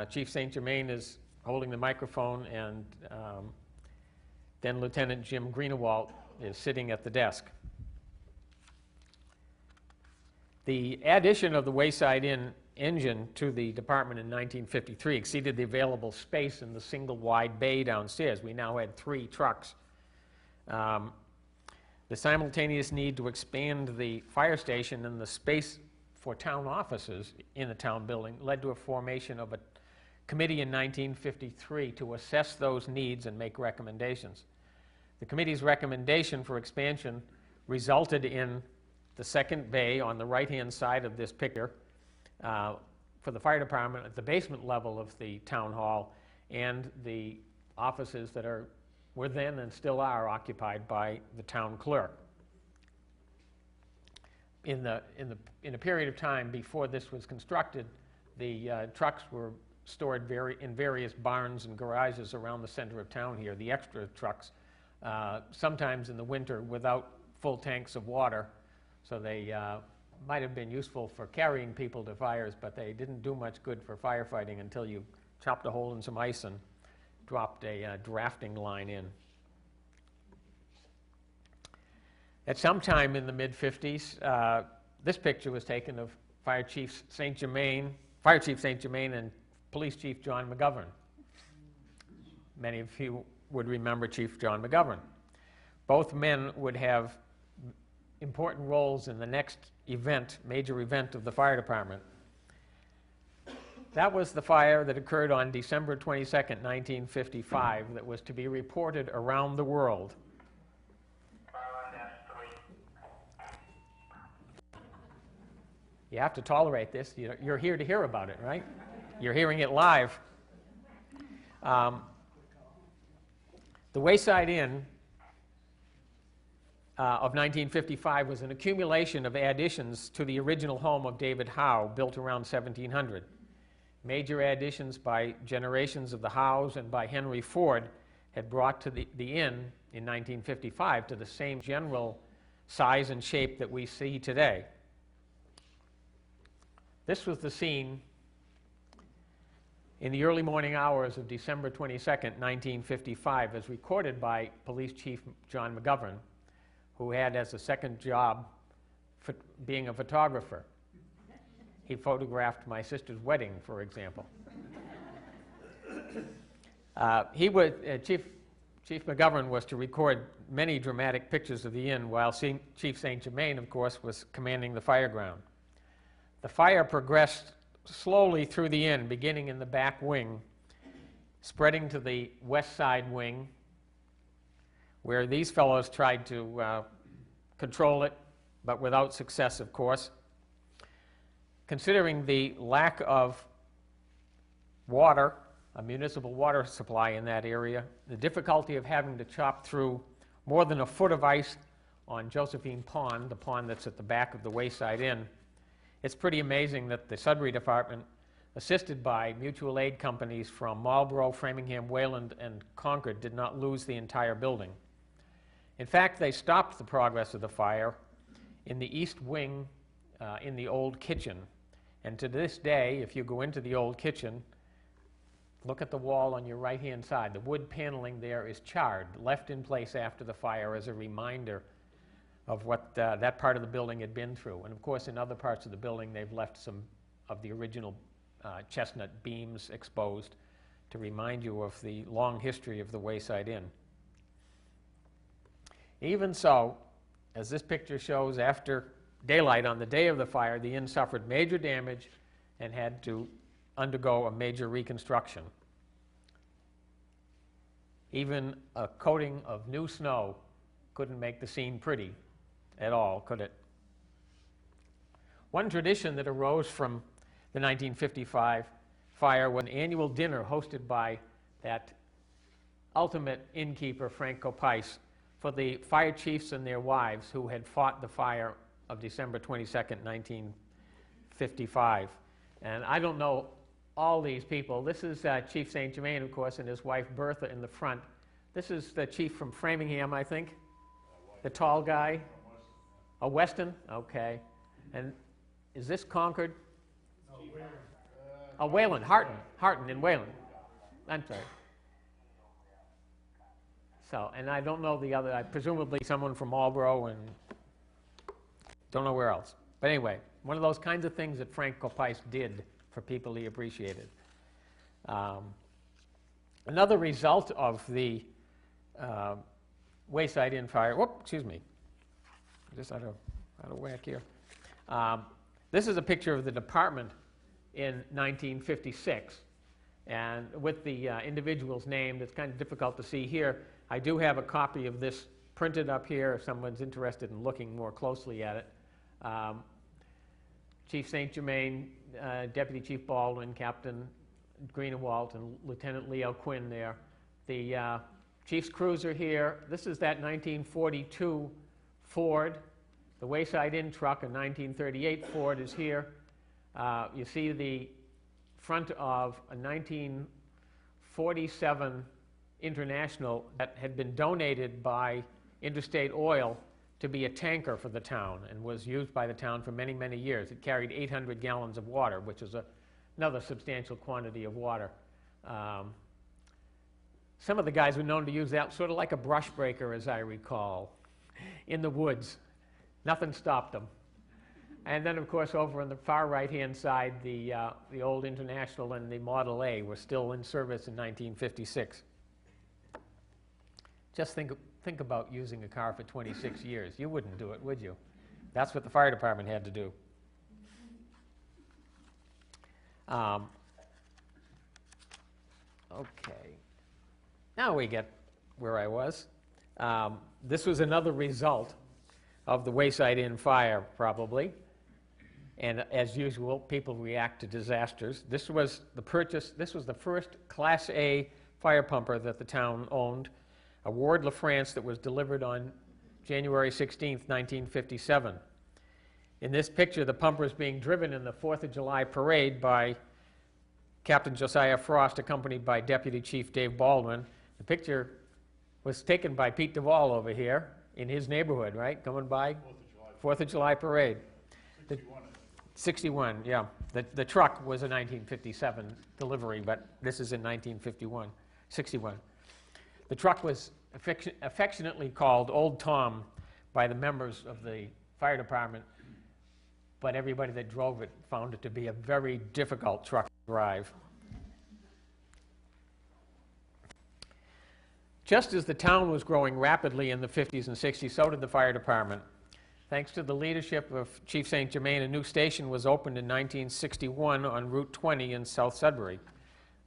Chief St. Germain is holding the microphone, and then Lieutenant Jim Greenewalt is sitting at the desk. The addition of the Wayside Inn engine to the department in 1953 exceeded the available space in the single wide bay downstairs. We now had 3 trucks. The simultaneous need to expand the fire station and the space for town offices in the town building led to a formation of a committee in 1953 to assess those needs and make recommendations. The committee's recommendation for expansion resulted in the second bay on the right-hand side of this picture for the fire department at the basement level of the town hall, and the offices that were then and still are occupied by the town clerk. In a period of time before this was constructed, the trucks were stored in various barns and garages around the center of town here. The extra trucks, sometimes in the winter without full tanks of water, so they might have been useful for carrying people to fires, but they didn't do much good for firefighting until you chopped a hole in some ice and dropped a drafting line in. At some time in the mid-50s, this picture was taken of Fire Chief St. Germain and Police Chief John McGovern. Many of you would remember Chief John McGovern. Both men would have important roles in the next major event of the fire department. That was the fire that occurred on December 22nd, 1955, that was to be reported around the world. You have to tolerate this. You're here to hear about it, right? You're hearing it live. The Wayside Inn of 1955 was an accumulation of additions to the original home of David Howe, built around 1700. Major additions by generations of the Howes and by Henry Ford had brought to the inn in 1955 to the same general size and shape that we see today. This was the scene in the early morning hours of December 22nd, 1955, as recorded by Police Chief John McGovern, who had as a second job being a photographer. He photographed my sister's wedding, for example. Chief McGovern was to record many dramatic pictures of the inn, while Chief St. Germain, of course, was commanding the fire ground. The fire progressed slowly through the inn, beginning in the back wing, spreading to the west side wing, where these fellows tried to control it, but without success, of course. Considering the lack of water, a municipal water supply in that area, the difficulty of having to chop through more than a foot of ice on Josephine Pond, the pond that's at the back of the Wayside Inn, it's pretty amazing that the Sudbury department, assisted by mutual aid companies from Marlborough, Framingham, Wayland, and Concord, did not lose the entire building. In fact, they stopped the progress of the fire in the east wing in the old kitchen. And to this day, if you go into the old kitchen, look at the wall on your right-hand side. The wood paneling there is charred, left in place after the fire as a reminder of what that part of the building had been through. And of course, in other parts of the building, they've left some of the original chestnut beams exposed to remind you of the long history of the Wayside Inn. Even so, as this picture shows, after daylight on the day of the fire, the inn suffered major damage and had to undergo a major reconstruction. Even a coating of new snow couldn't make the scene pretty at all, could it? One tradition that arose from the 1955 fire was an annual dinner hosted by that ultimate innkeeper, Frank Copice, for the fire chiefs and their wives who had fought the fire of December 22nd, 1955. And I don't know all these people. This is Chief St. Germain, of course, and his wife Bertha in the front. This is the chief from Framingham, I think, the tall guy. Oh, Weston? Okay. And is this Concord? Oh, Wayland, Harton in Wayland. I'm sorry. So, and I don't know the other, presumably someone from Marlborough and don't know where else. But anyway, one of those kinds of things that Frank Copice did for people he appreciated. Another result of the Wayside Inn fire, whoop, excuse me, just out of whack here. This is a picture of the department in 1956, and with the individuals named. It's kind of difficult to see here. I do have a copy of this printed up here if someone's interested in looking more closely at it. Chief St. Germain, Deputy Chief Baldwin, Captain Greenewalt, and Lieutenant Leo Quinn there. The Chief's cruiser here. This is that 1942 Ford. The Wayside Inn truck, a 1938 Ford, is here. You see the front of a 1947 International that had been donated by Interstate Oil to be a tanker for the town and was used by the town for many, many years. It carried 800 gallons of water, which is another substantial quantity of water. Some of the guys were known to use that sort of like a brush breaker, as I recall, in the woods. Nothing stopped them. And then, of course, over on the far right-hand side, the old International and the Model A were still in service in 1956. Just think about using a car for 26 years. You wouldn't do it, would you? That's what the fire department had to do. Okay. Now we get where I was. This was another result of the Wayside Inn fire, probably. And as usual, people react to disasters. This was the first Class A fire pumper that the town owned, a Ward LaFrance that was delivered on January 16th, 1957. In this picture, the pumper is being driven in the 4th of July parade by Captain Josiah Frost, accompanied by Deputy Chief Dave Baldwin. The picture was taken by Pete Duvall over here in his neighborhood, right? Coming by 4th of July parade. 61, yeah. The truck was a 1957 delivery, but this is in 61. The truck was affectionately called Old Tom by the members of the fire department, but everybody that drove it found it to be a very difficult truck to drive. Just as the town was growing rapidly in the 50s and 60s, so did the fire department. Thanks to the leadership of Chief St. Germain, a new station was opened in 1961 on Route 20 in South Sudbury.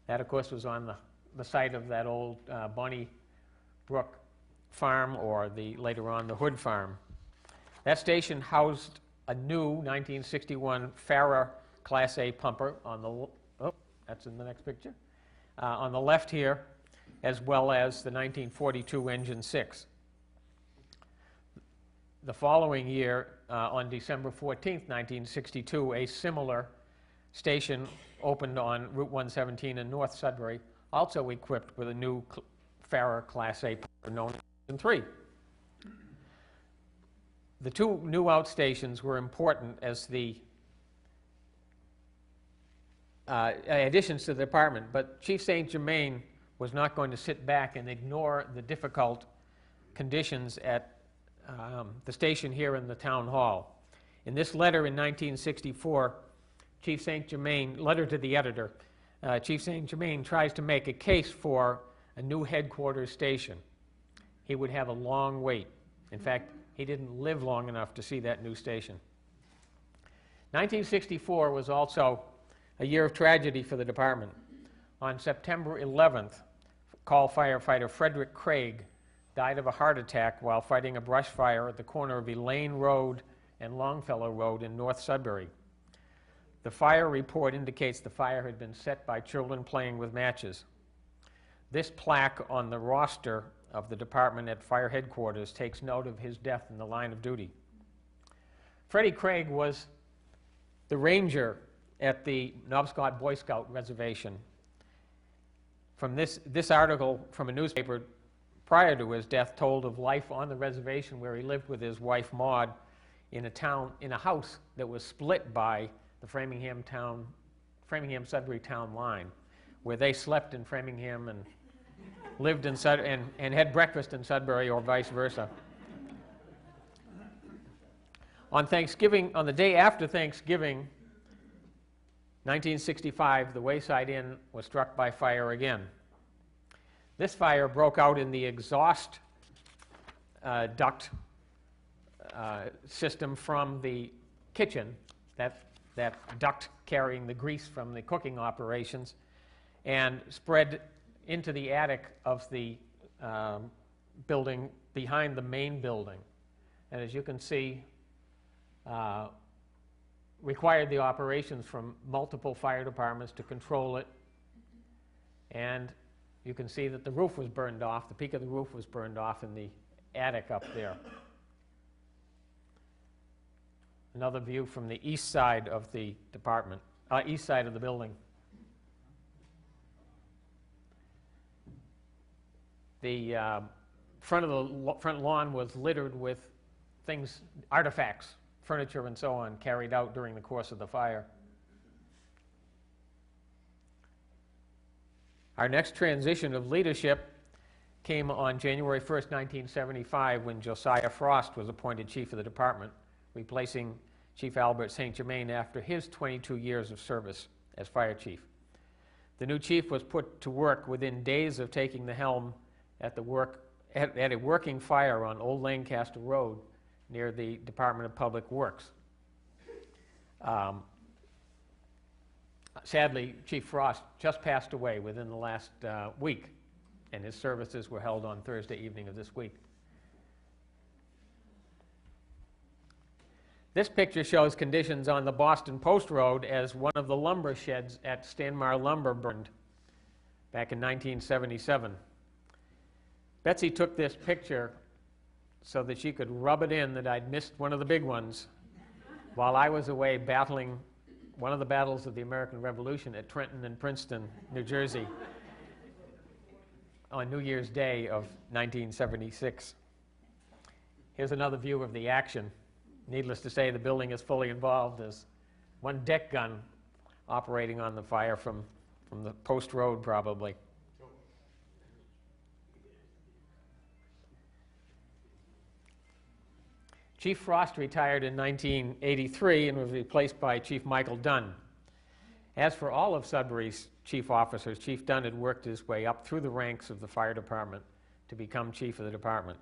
That, of course, was on the site of that old Bonnie Brook farm, or later on the Hood farm. That station housed a new 1961 Farah Class A pumper on that's in the next picture, on the left here, as well as the 1942 Engine 6. The following year, on December 14th, 1962, a similar station opened on Route 117 in North Sudbury, also equipped with a new Farah Class A pumper known as Engine 3. The two new outstations were important as the additions to the department, but Chief St. Germain was not going to sit back and ignore the difficult conditions at the station here in the town hall. In this letter in 1964, Chief St. Germain, letter to the editor, Chief St. Germain tries to make a case for a new headquarters station. He would have a long wait. In fact, he didn't live long enough to see that new station. 1964 was also a year of tragedy for the department. On September 11th, call firefighter Frederick Craig died of a heart attack while fighting a brush fire at the corner of Elaine Road and Longfellow Road in North Sudbury. The fire report indicates the fire had been set by children playing with matches. This plaque on the roster of the department at fire headquarters takes note of his death in the line of duty. Freddie Craig was the ranger at the Knobscot Boy Scout Reservation. From this article from a newspaper prior to his death told of life on the reservation where he lived with his wife Maud in a house that was split by the Framingham-Sudbury town line, where they slept in Framingham and lived in and had breakfast in Sudbury, or vice versa. On the day after Thanksgiving, 1965, the Wayside Inn was struck by fire again. This fire broke out in the exhaust duct system from the kitchen, that duct carrying the grease from the cooking operations, and spread into the attic of the building behind the main building. And as you can see, required the operations from multiple fire departments to control it. And you can see that the roof was burned off, the peak of the roof was burned off in the attic up there. Another view from the east side of the department, east side of the building. The front lawn was littered with things, artifacts, furniture and so on, carried out during the course of the fire. Our next transition of leadership came on January 1st, 1975, when Josiah Frost was appointed chief of the department, replacing Chief Albert St. Germain after his 22 years of service as fire chief. The new chief was put to work within days of taking the helm at a working fire on Old Lancaster Road near the Department of Public Works. Sadly, Chief Frost just passed away within the last week, and his services were held on Thursday evening of this week. This picture shows conditions on the Boston Post Road as one of the lumber sheds at Stanmar Lumber burned back in 1977. Betsy took this picture so that she could rub it in that I'd missed one of the big ones while I was away battling one of the battles of the American Revolution at Trenton and Princeton, New Jersey, on New Year's Day of 1976. Here's another view of the action. Needless to say, the building is fully involved. There's one deck gun operating on the fire from the Post Road, probably. Chief Frost retired in 1983 and was replaced by Chief Michael Dunn. As for all of Sudbury's chief officers, Chief Dunn had worked his way up through the ranks of the fire department to become chief of the department.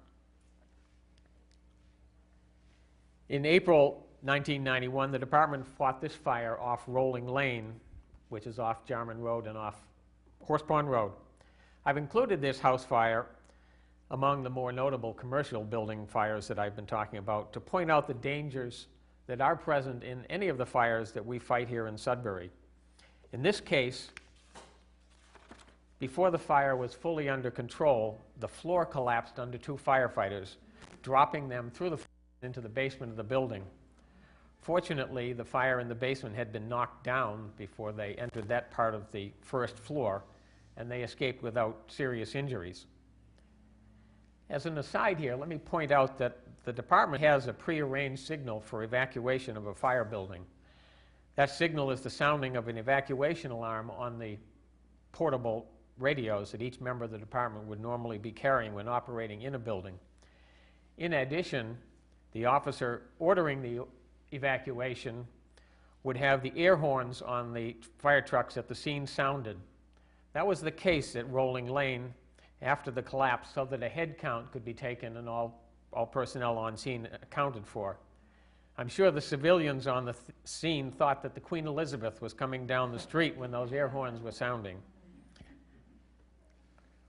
In April 1991, the department fought this fire off Rolling Lane, which is off Jarman Road and off Horse Pond Road. I've included this house fire among the more notable commercial building fires that I've been talking about to point out the dangers that are present in any of the fires that we fight here in Sudbury. In this case, before the fire was fully under control, the floor collapsed under two firefighters, dropping them through the floor into the basement of the building. Fortunately, the fire in the basement had been knocked down before they entered that part of the first floor, and they escaped without serious injuries. As an aside here, let me point out that the department has a prearranged signal for evacuation of a fire building. That signal is the sounding of an evacuation alarm on the portable radios that each member of the department would normally be carrying when operating in a building. In addition, the officer ordering the evacuation would have the air horns on the fire trucks at the scene sounded. That was the case at Rolling Lane after the collapse, so that a head count could be taken and all personnel on scene accounted for. I'm sure the civilians on the scene thought that the Queen Elizabeth was coming down the street when those air horns were sounding.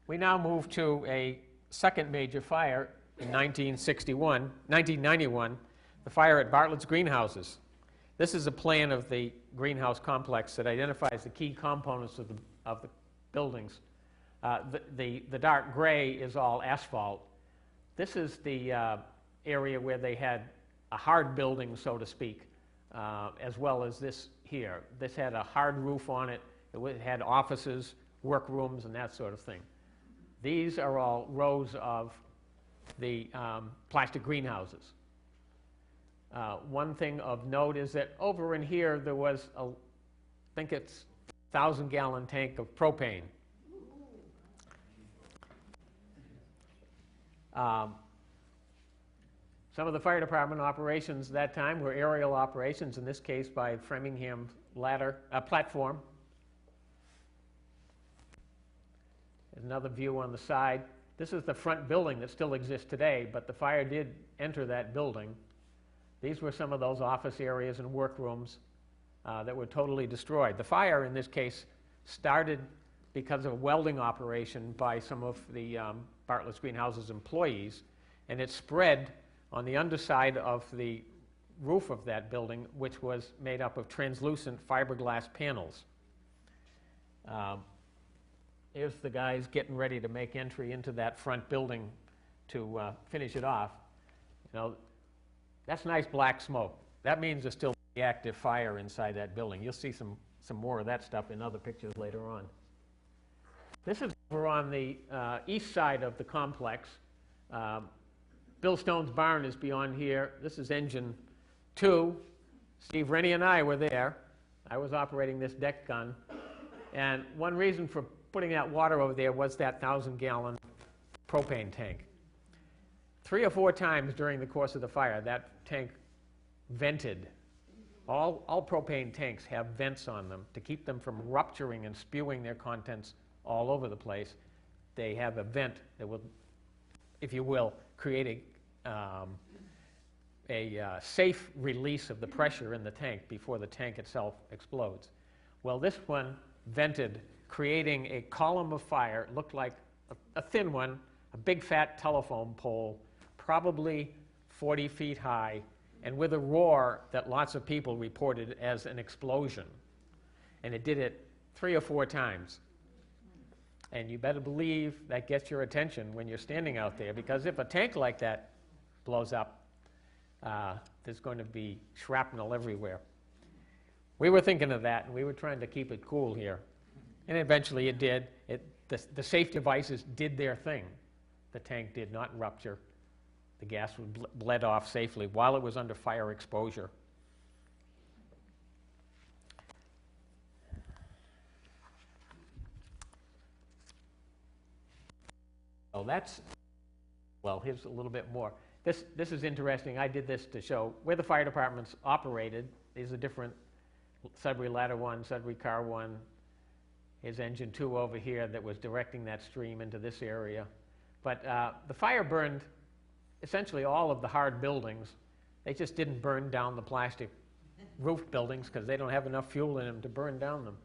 We now move to a second major fire in 1991, the fire at Bartlett's Greenhouses. This is a plan of the greenhouse complex that identifies the key components of the buildings The dark gray is all asphalt. This is the area where they had a hard building, so to speak, as well as this here. This had a hard roof on it. It had offices, workrooms, and that sort of thing. These are all rows of the plastic greenhouses. One thing of note is that over in here there was I think it's 1,000-gallon tank of propane. Some of the fire department operations that time were aerial operations, in this case by Framingham platform. There's another view on the side. This is the front building that still exists today, but the fire did enter that building. These were some of those office areas and workrooms that were totally destroyed. The fire, in this case, started because of a welding operation by some of the Bartlett's Greenhouse's employees, and it spread on the underside of the roof of that building, which was made up of translucent fiberglass panels. Here's the guys getting ready to make entry into that front building to finish it off. You know, that's nice black smoke. That means there's still active fire inside that building. You'll see some more of that stuff in other pictures later on. This is over on the east side of the complex. Bill Stone's barn is beyond here. This is engine 2. Steve Rennie and I were there. I was operating this deck gun. And one reason for putting that water over there was that 1,000-gallon propane tank. 3 or 4 times during the course of the fire, that tank vented. All propane tanks have vents on them to keep them from rupturing and spewing their contents all over the place. They have a vent that will, if you will, create a safe release of the pressure in the tank before the tank itself explodes. Well, this one vented, creating a column of fire. It looked like a thin one, a big fat telephone pole, probably 40 feet high, and with a roar that lots of people reported as an explosion. And it did it 3 or 4 times. And you better believe that gets your attention when you're standing out there, because if a tank like that blows up, there's going to be shrapnel everywhere. We were thinking of that, and we were trying to keep it cool here. And eventually it did. The safe devices did their thing. The tank did not rupture. The gas bled off safely while it was under fire exposure. Well, here's a little bit more. This is interesting. I did this to show where the fire departments operated. These are different Sudbury Ladder 1, Sudbury Car 1. Here's engine 2 over here that was directing that stream into this area. But the fire burned essentially all of the hard buildings. They just didn't burn down the plastic roof buildings because they don't have enough fuel in them to burn down them.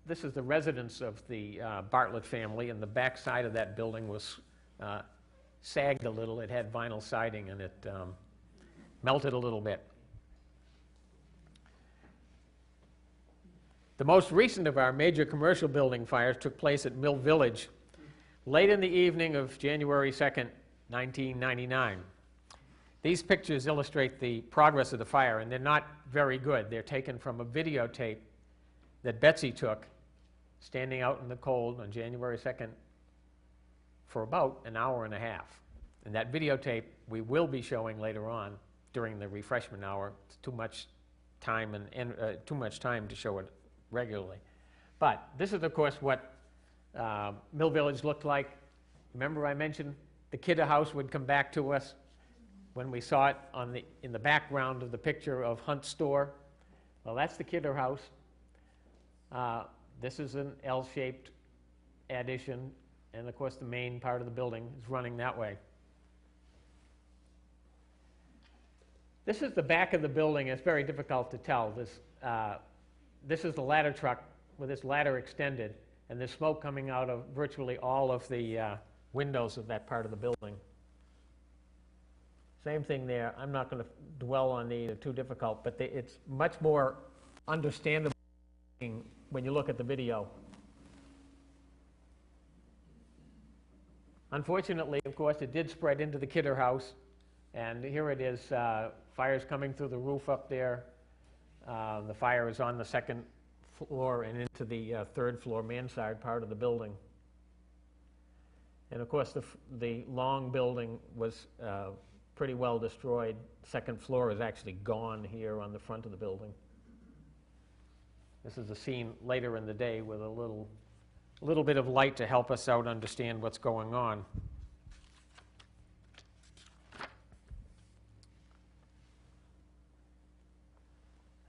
This is the residence of the Bartlett family, and the back side of that building was sagged a little. It had vinyl siding, and it melted a little bit. The most recent of our major commercial building fires took place at Mill Village late in the evening of January 2nd, 1999. These pictures illustrate the progress of the fire, and they're not very good. They're taken from a videotape that Betsy took standing out in the cold on January 2nd for about an hour and a half. And that videotape we will be showing later on during the refreshment hour. It's too much time to show it regularly. But this is, of course, what Mill Village looked like. Remember I mentioned the Kidder house would come back to us when we saw it in the background of the picture of Hunt's store. Well, that's the Kidder house. This is an L-shaped addition, and of course the main part of the building is running that way. This is the back of the building. It's very difficult to tell. This is the ladder truck with its ladder extended, and there's smoke coming out of virtually all of the windows of that part of the building. Same thing there. I'm not going to dwell on these. They're too difficult, but it's much more understandable when you look at the video. Unfortunately, of course, it did spread into the Kidder house, and here it is, fires coming through the roof up there. The fire is on the second floor and into the third floor mansard part of the building. And of course, the long building was pretty well destroyed. Second floor is actually gone here on the front of the building. This is a scene later in the day with a little bit of light to help us out understand what's going on.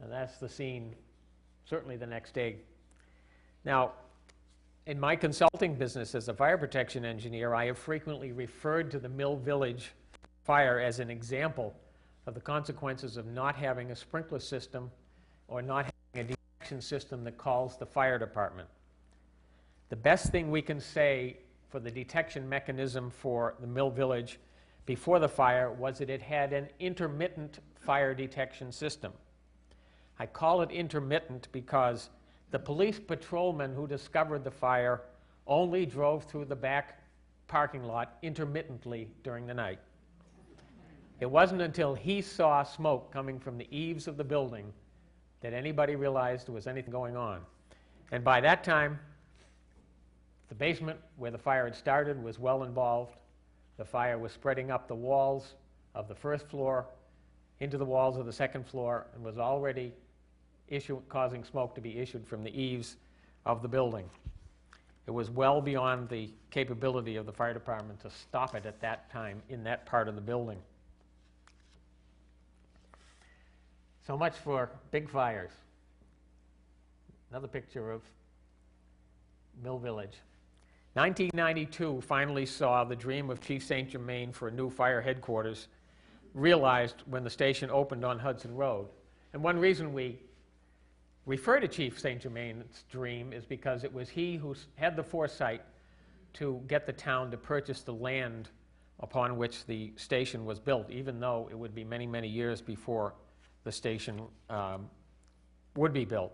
And that's the scene, certainly the next day. Now, in my consulting business as a fire protection engineer, I have frequently referred to the Mill Village fire as an example of the consequences of not having a sprinkler system or not having a detection system that calls the fire department. The best thing we can say for the detection mechanism for the Mill Village before the fire was that it had an intermittent fire detection system. I call it intermittent because the police patrolman who discovered the fire only drove through the back parking lot intermittently during the night. It wasn't until he saw smoke coming from the eaves of the building that anybody realized there was anything going on. And by that time, the basement where the fire had started was well involved. The fire was spreading up the walls of the first floor into the walls of the second floor and was already causing smoke to be issued from the eaves of the building. It was well beyond the capability of the fire department to stop it at that time in that part of the building. So much for big fires. Another picture of Mill Village. 1992 finally saw the dream of Chief St. Germain for a new fire headquarters realized when the station opened on Hudson Road. And one reason we refer to Chief St. Germain's dream is because it was he who had the foresight to get the town to purchase the land upon which the station was built, even though it would be many, many years before the station would be built.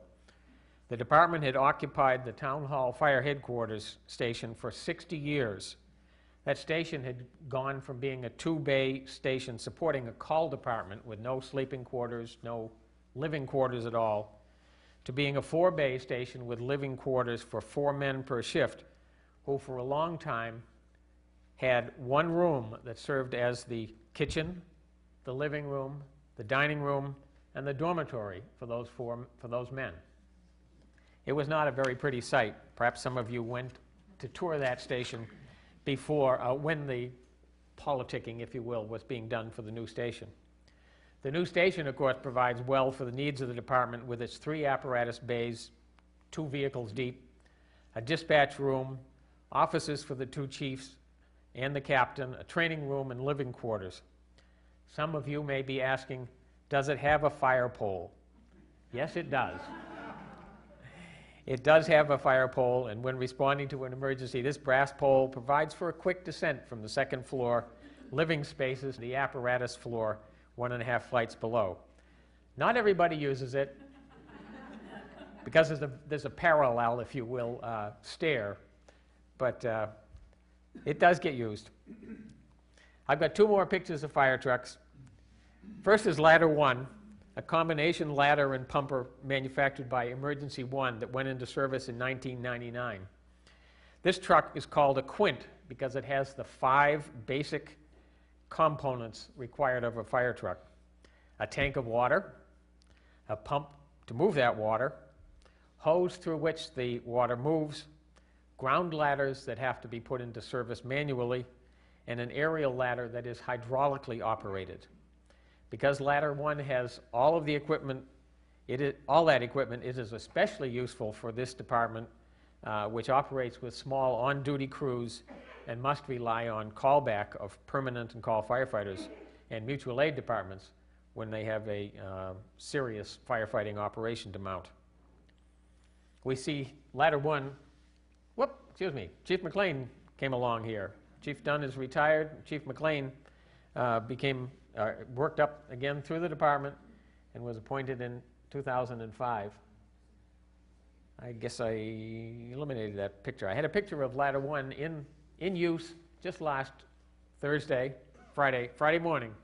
The department had occupied the Town Hall Fire Headquarters station for 60 years. That station had gone from being a two-bay station supporting a call department with no sleeping quarters, no living quarters at all, to being a four-bay station with living quarters for 4 men per shift, who for a long time had one room that served as the kitchen, the living room, the dining room, and the dormitory for those men. It was not a very pretty sight. Perhaps some of you went to tour that station before, when the politicking, if you will, was being done for the new station. The new station, of course, provides well for the needs of the department with its 3 apparatus bays, 2 vehicles deep, a dispatch room, offices for the 2 chiefs and the captain, a training room, and living quarters. Some of you may be asking, does it have a fire pole? Yes, it does. It does have a fire pole, and when responding to an emergency, this brass pole provides for a quick descent from the second floor living spaces to the apparatus floor 1.5 flights below. Not everybody uses it because there's a parallel, if you will, stair, but it does get used. I've got 2 more pictures of fire trucks. First is Ladder 1, a combination ladder and pumper manufactured by Emergency One that went into service in 1999. This truck is called a Quint because it has the 5 basic components required of a fire truck: a tank of water, a pump to move that water, hose through which the water moves, ground ladders that have to be put into service manually, and an aerial ladder that is hydraulically operated. Because Ladder 1 has all of the equipment, all that equipment, it is especially useful for this department, which operates with small on-duty crews and must rely on callback of permanent and call firefighters and mutual aid departments when they have a serious firefighting operation to mount. We see Ladder 1, Chief McLean came along here. Chief Dunn is retired. Chief McLean worked up again through the department and was appointed in 2005. I guess I eliminated that picture. I had a picture of Ladder 1 in use just last Friday morning.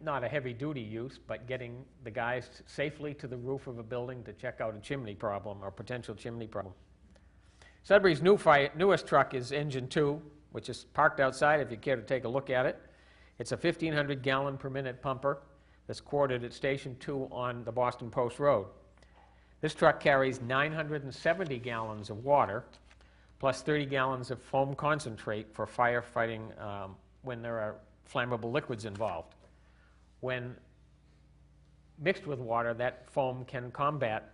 Not a heavy-duty use, but getting the guys safely to the roof of a building to check out a chimney problem or potential chimney problem. Sudbury's newest truck is Engine 2, which is parked outside if you care to take a look at it. It's a 1,500 gallon per minute pumper that's quartered at Station 2 on the Boston Post Road. This truck carries 970 gallons of water, plus 30 gallons of foam concentrate for firefighting when there are flammable liquids involved. When mixed with water, that foam can combat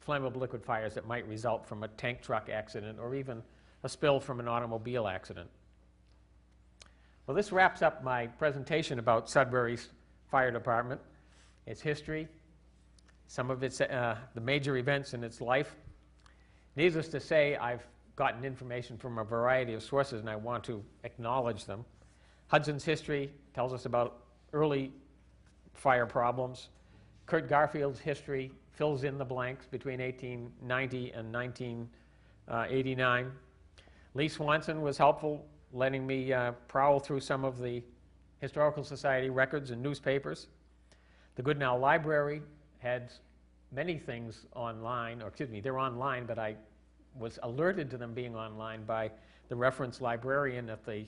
flammable liquid fires that might result from a tank truck accident or even a spill from an automobile accident. Well, this wraps up my presentation about Sudbury's fire department, its history, some of its the major events in its life. Needless to say, I've gotten information from a variety of sources, and I want to acknowledge them. Hudson's history tells us about early fire problems. Kurt Garfield's history fills in the blanks between 1890 and 1989. Lee Swanson was helpful, letting me prowl through some of the Historical Society records and newspapers. The Goodnow Library had many things online, or excuse me, they're online, but I was alerted to them being online by the reference librarian at the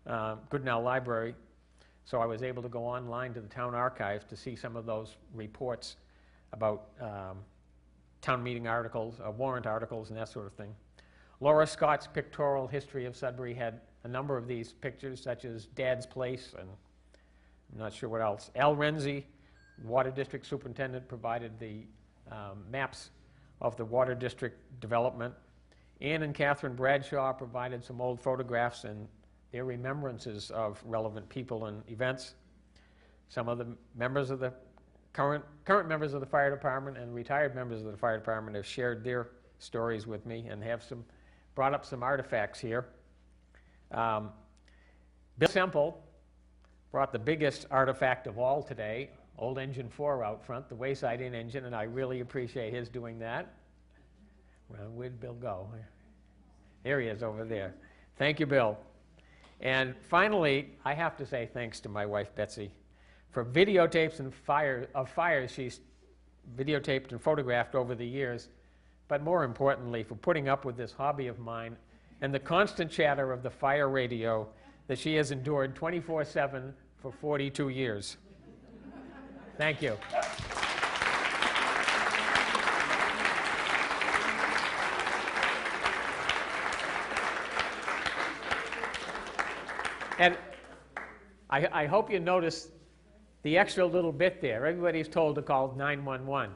Goodnow Library. So I was able to go online to the town archive to see some of those reports about town meeting articles, warrant articles, and that sort of thing. Laura Scott's Pictorial History of Sudbury had a number of these pictures, such as Dad's Place, and I'm not sure what else. Al Renzi, Water District Superintendent, provided the maps of the Water District development. Ann and Catherine Bradshaw provided some old photographs and their remembrances of relevant people and events. Some of the members of the current members of the fire department and retired members of the fire department have shared their stories with me and have brought up some artifacts here. Bill Semple brought the biggest artifact of all today, old Engine 4 out front, the Wayside Inn engine, and I really appreciate his doing that. Well, where'd Bill go? There he is over there. Thank you, Bill. And finally, I have to say thanks to my wife, Betsy, for videotapes of fires she's videotaped and photographed over the years, but more importantly, for putting up with this hobby of mine and the constant chatter of the fire radio that she has endured 24/7 for 42 years. Thank you. And I hope you notice the extra little bit there. Everybody's told to call 911.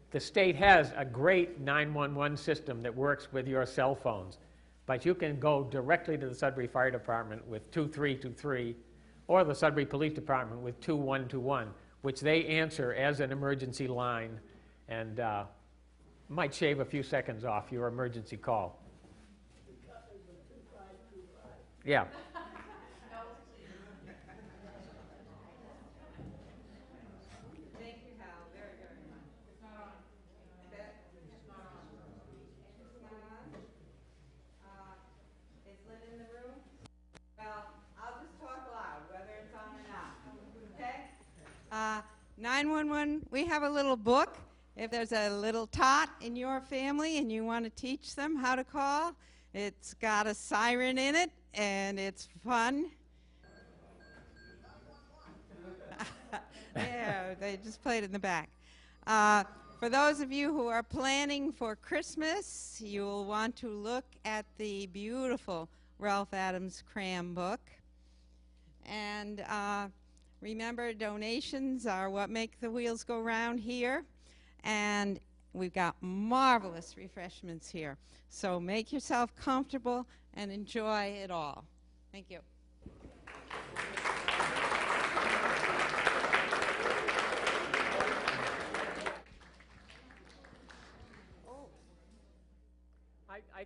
The state has a great 911 system that works with your cell phones, but you can go directly to the Sudbury Fire Department with 2323 or the Sudbury Police Department with 2121, which they answer as an emergency line and might shave a few seconds off your emergency call. Yeah. In the room? Well, I'll just talk loud, whether it's on or not. Okay? 911, we have a little book. If there's a little tot in your family and you want to teach them how to call, it's got a siren in it, and it's fun. Yeah, they just played it in the back. For those of you who are planning for Christmas, you'll want to look at the beautiful Ralph Adams Cram book. And remember, donations are what make the wheels go round here. And we've got marvelous refreshments here. So make yourself comfortable and enjoy it all. Thank you. I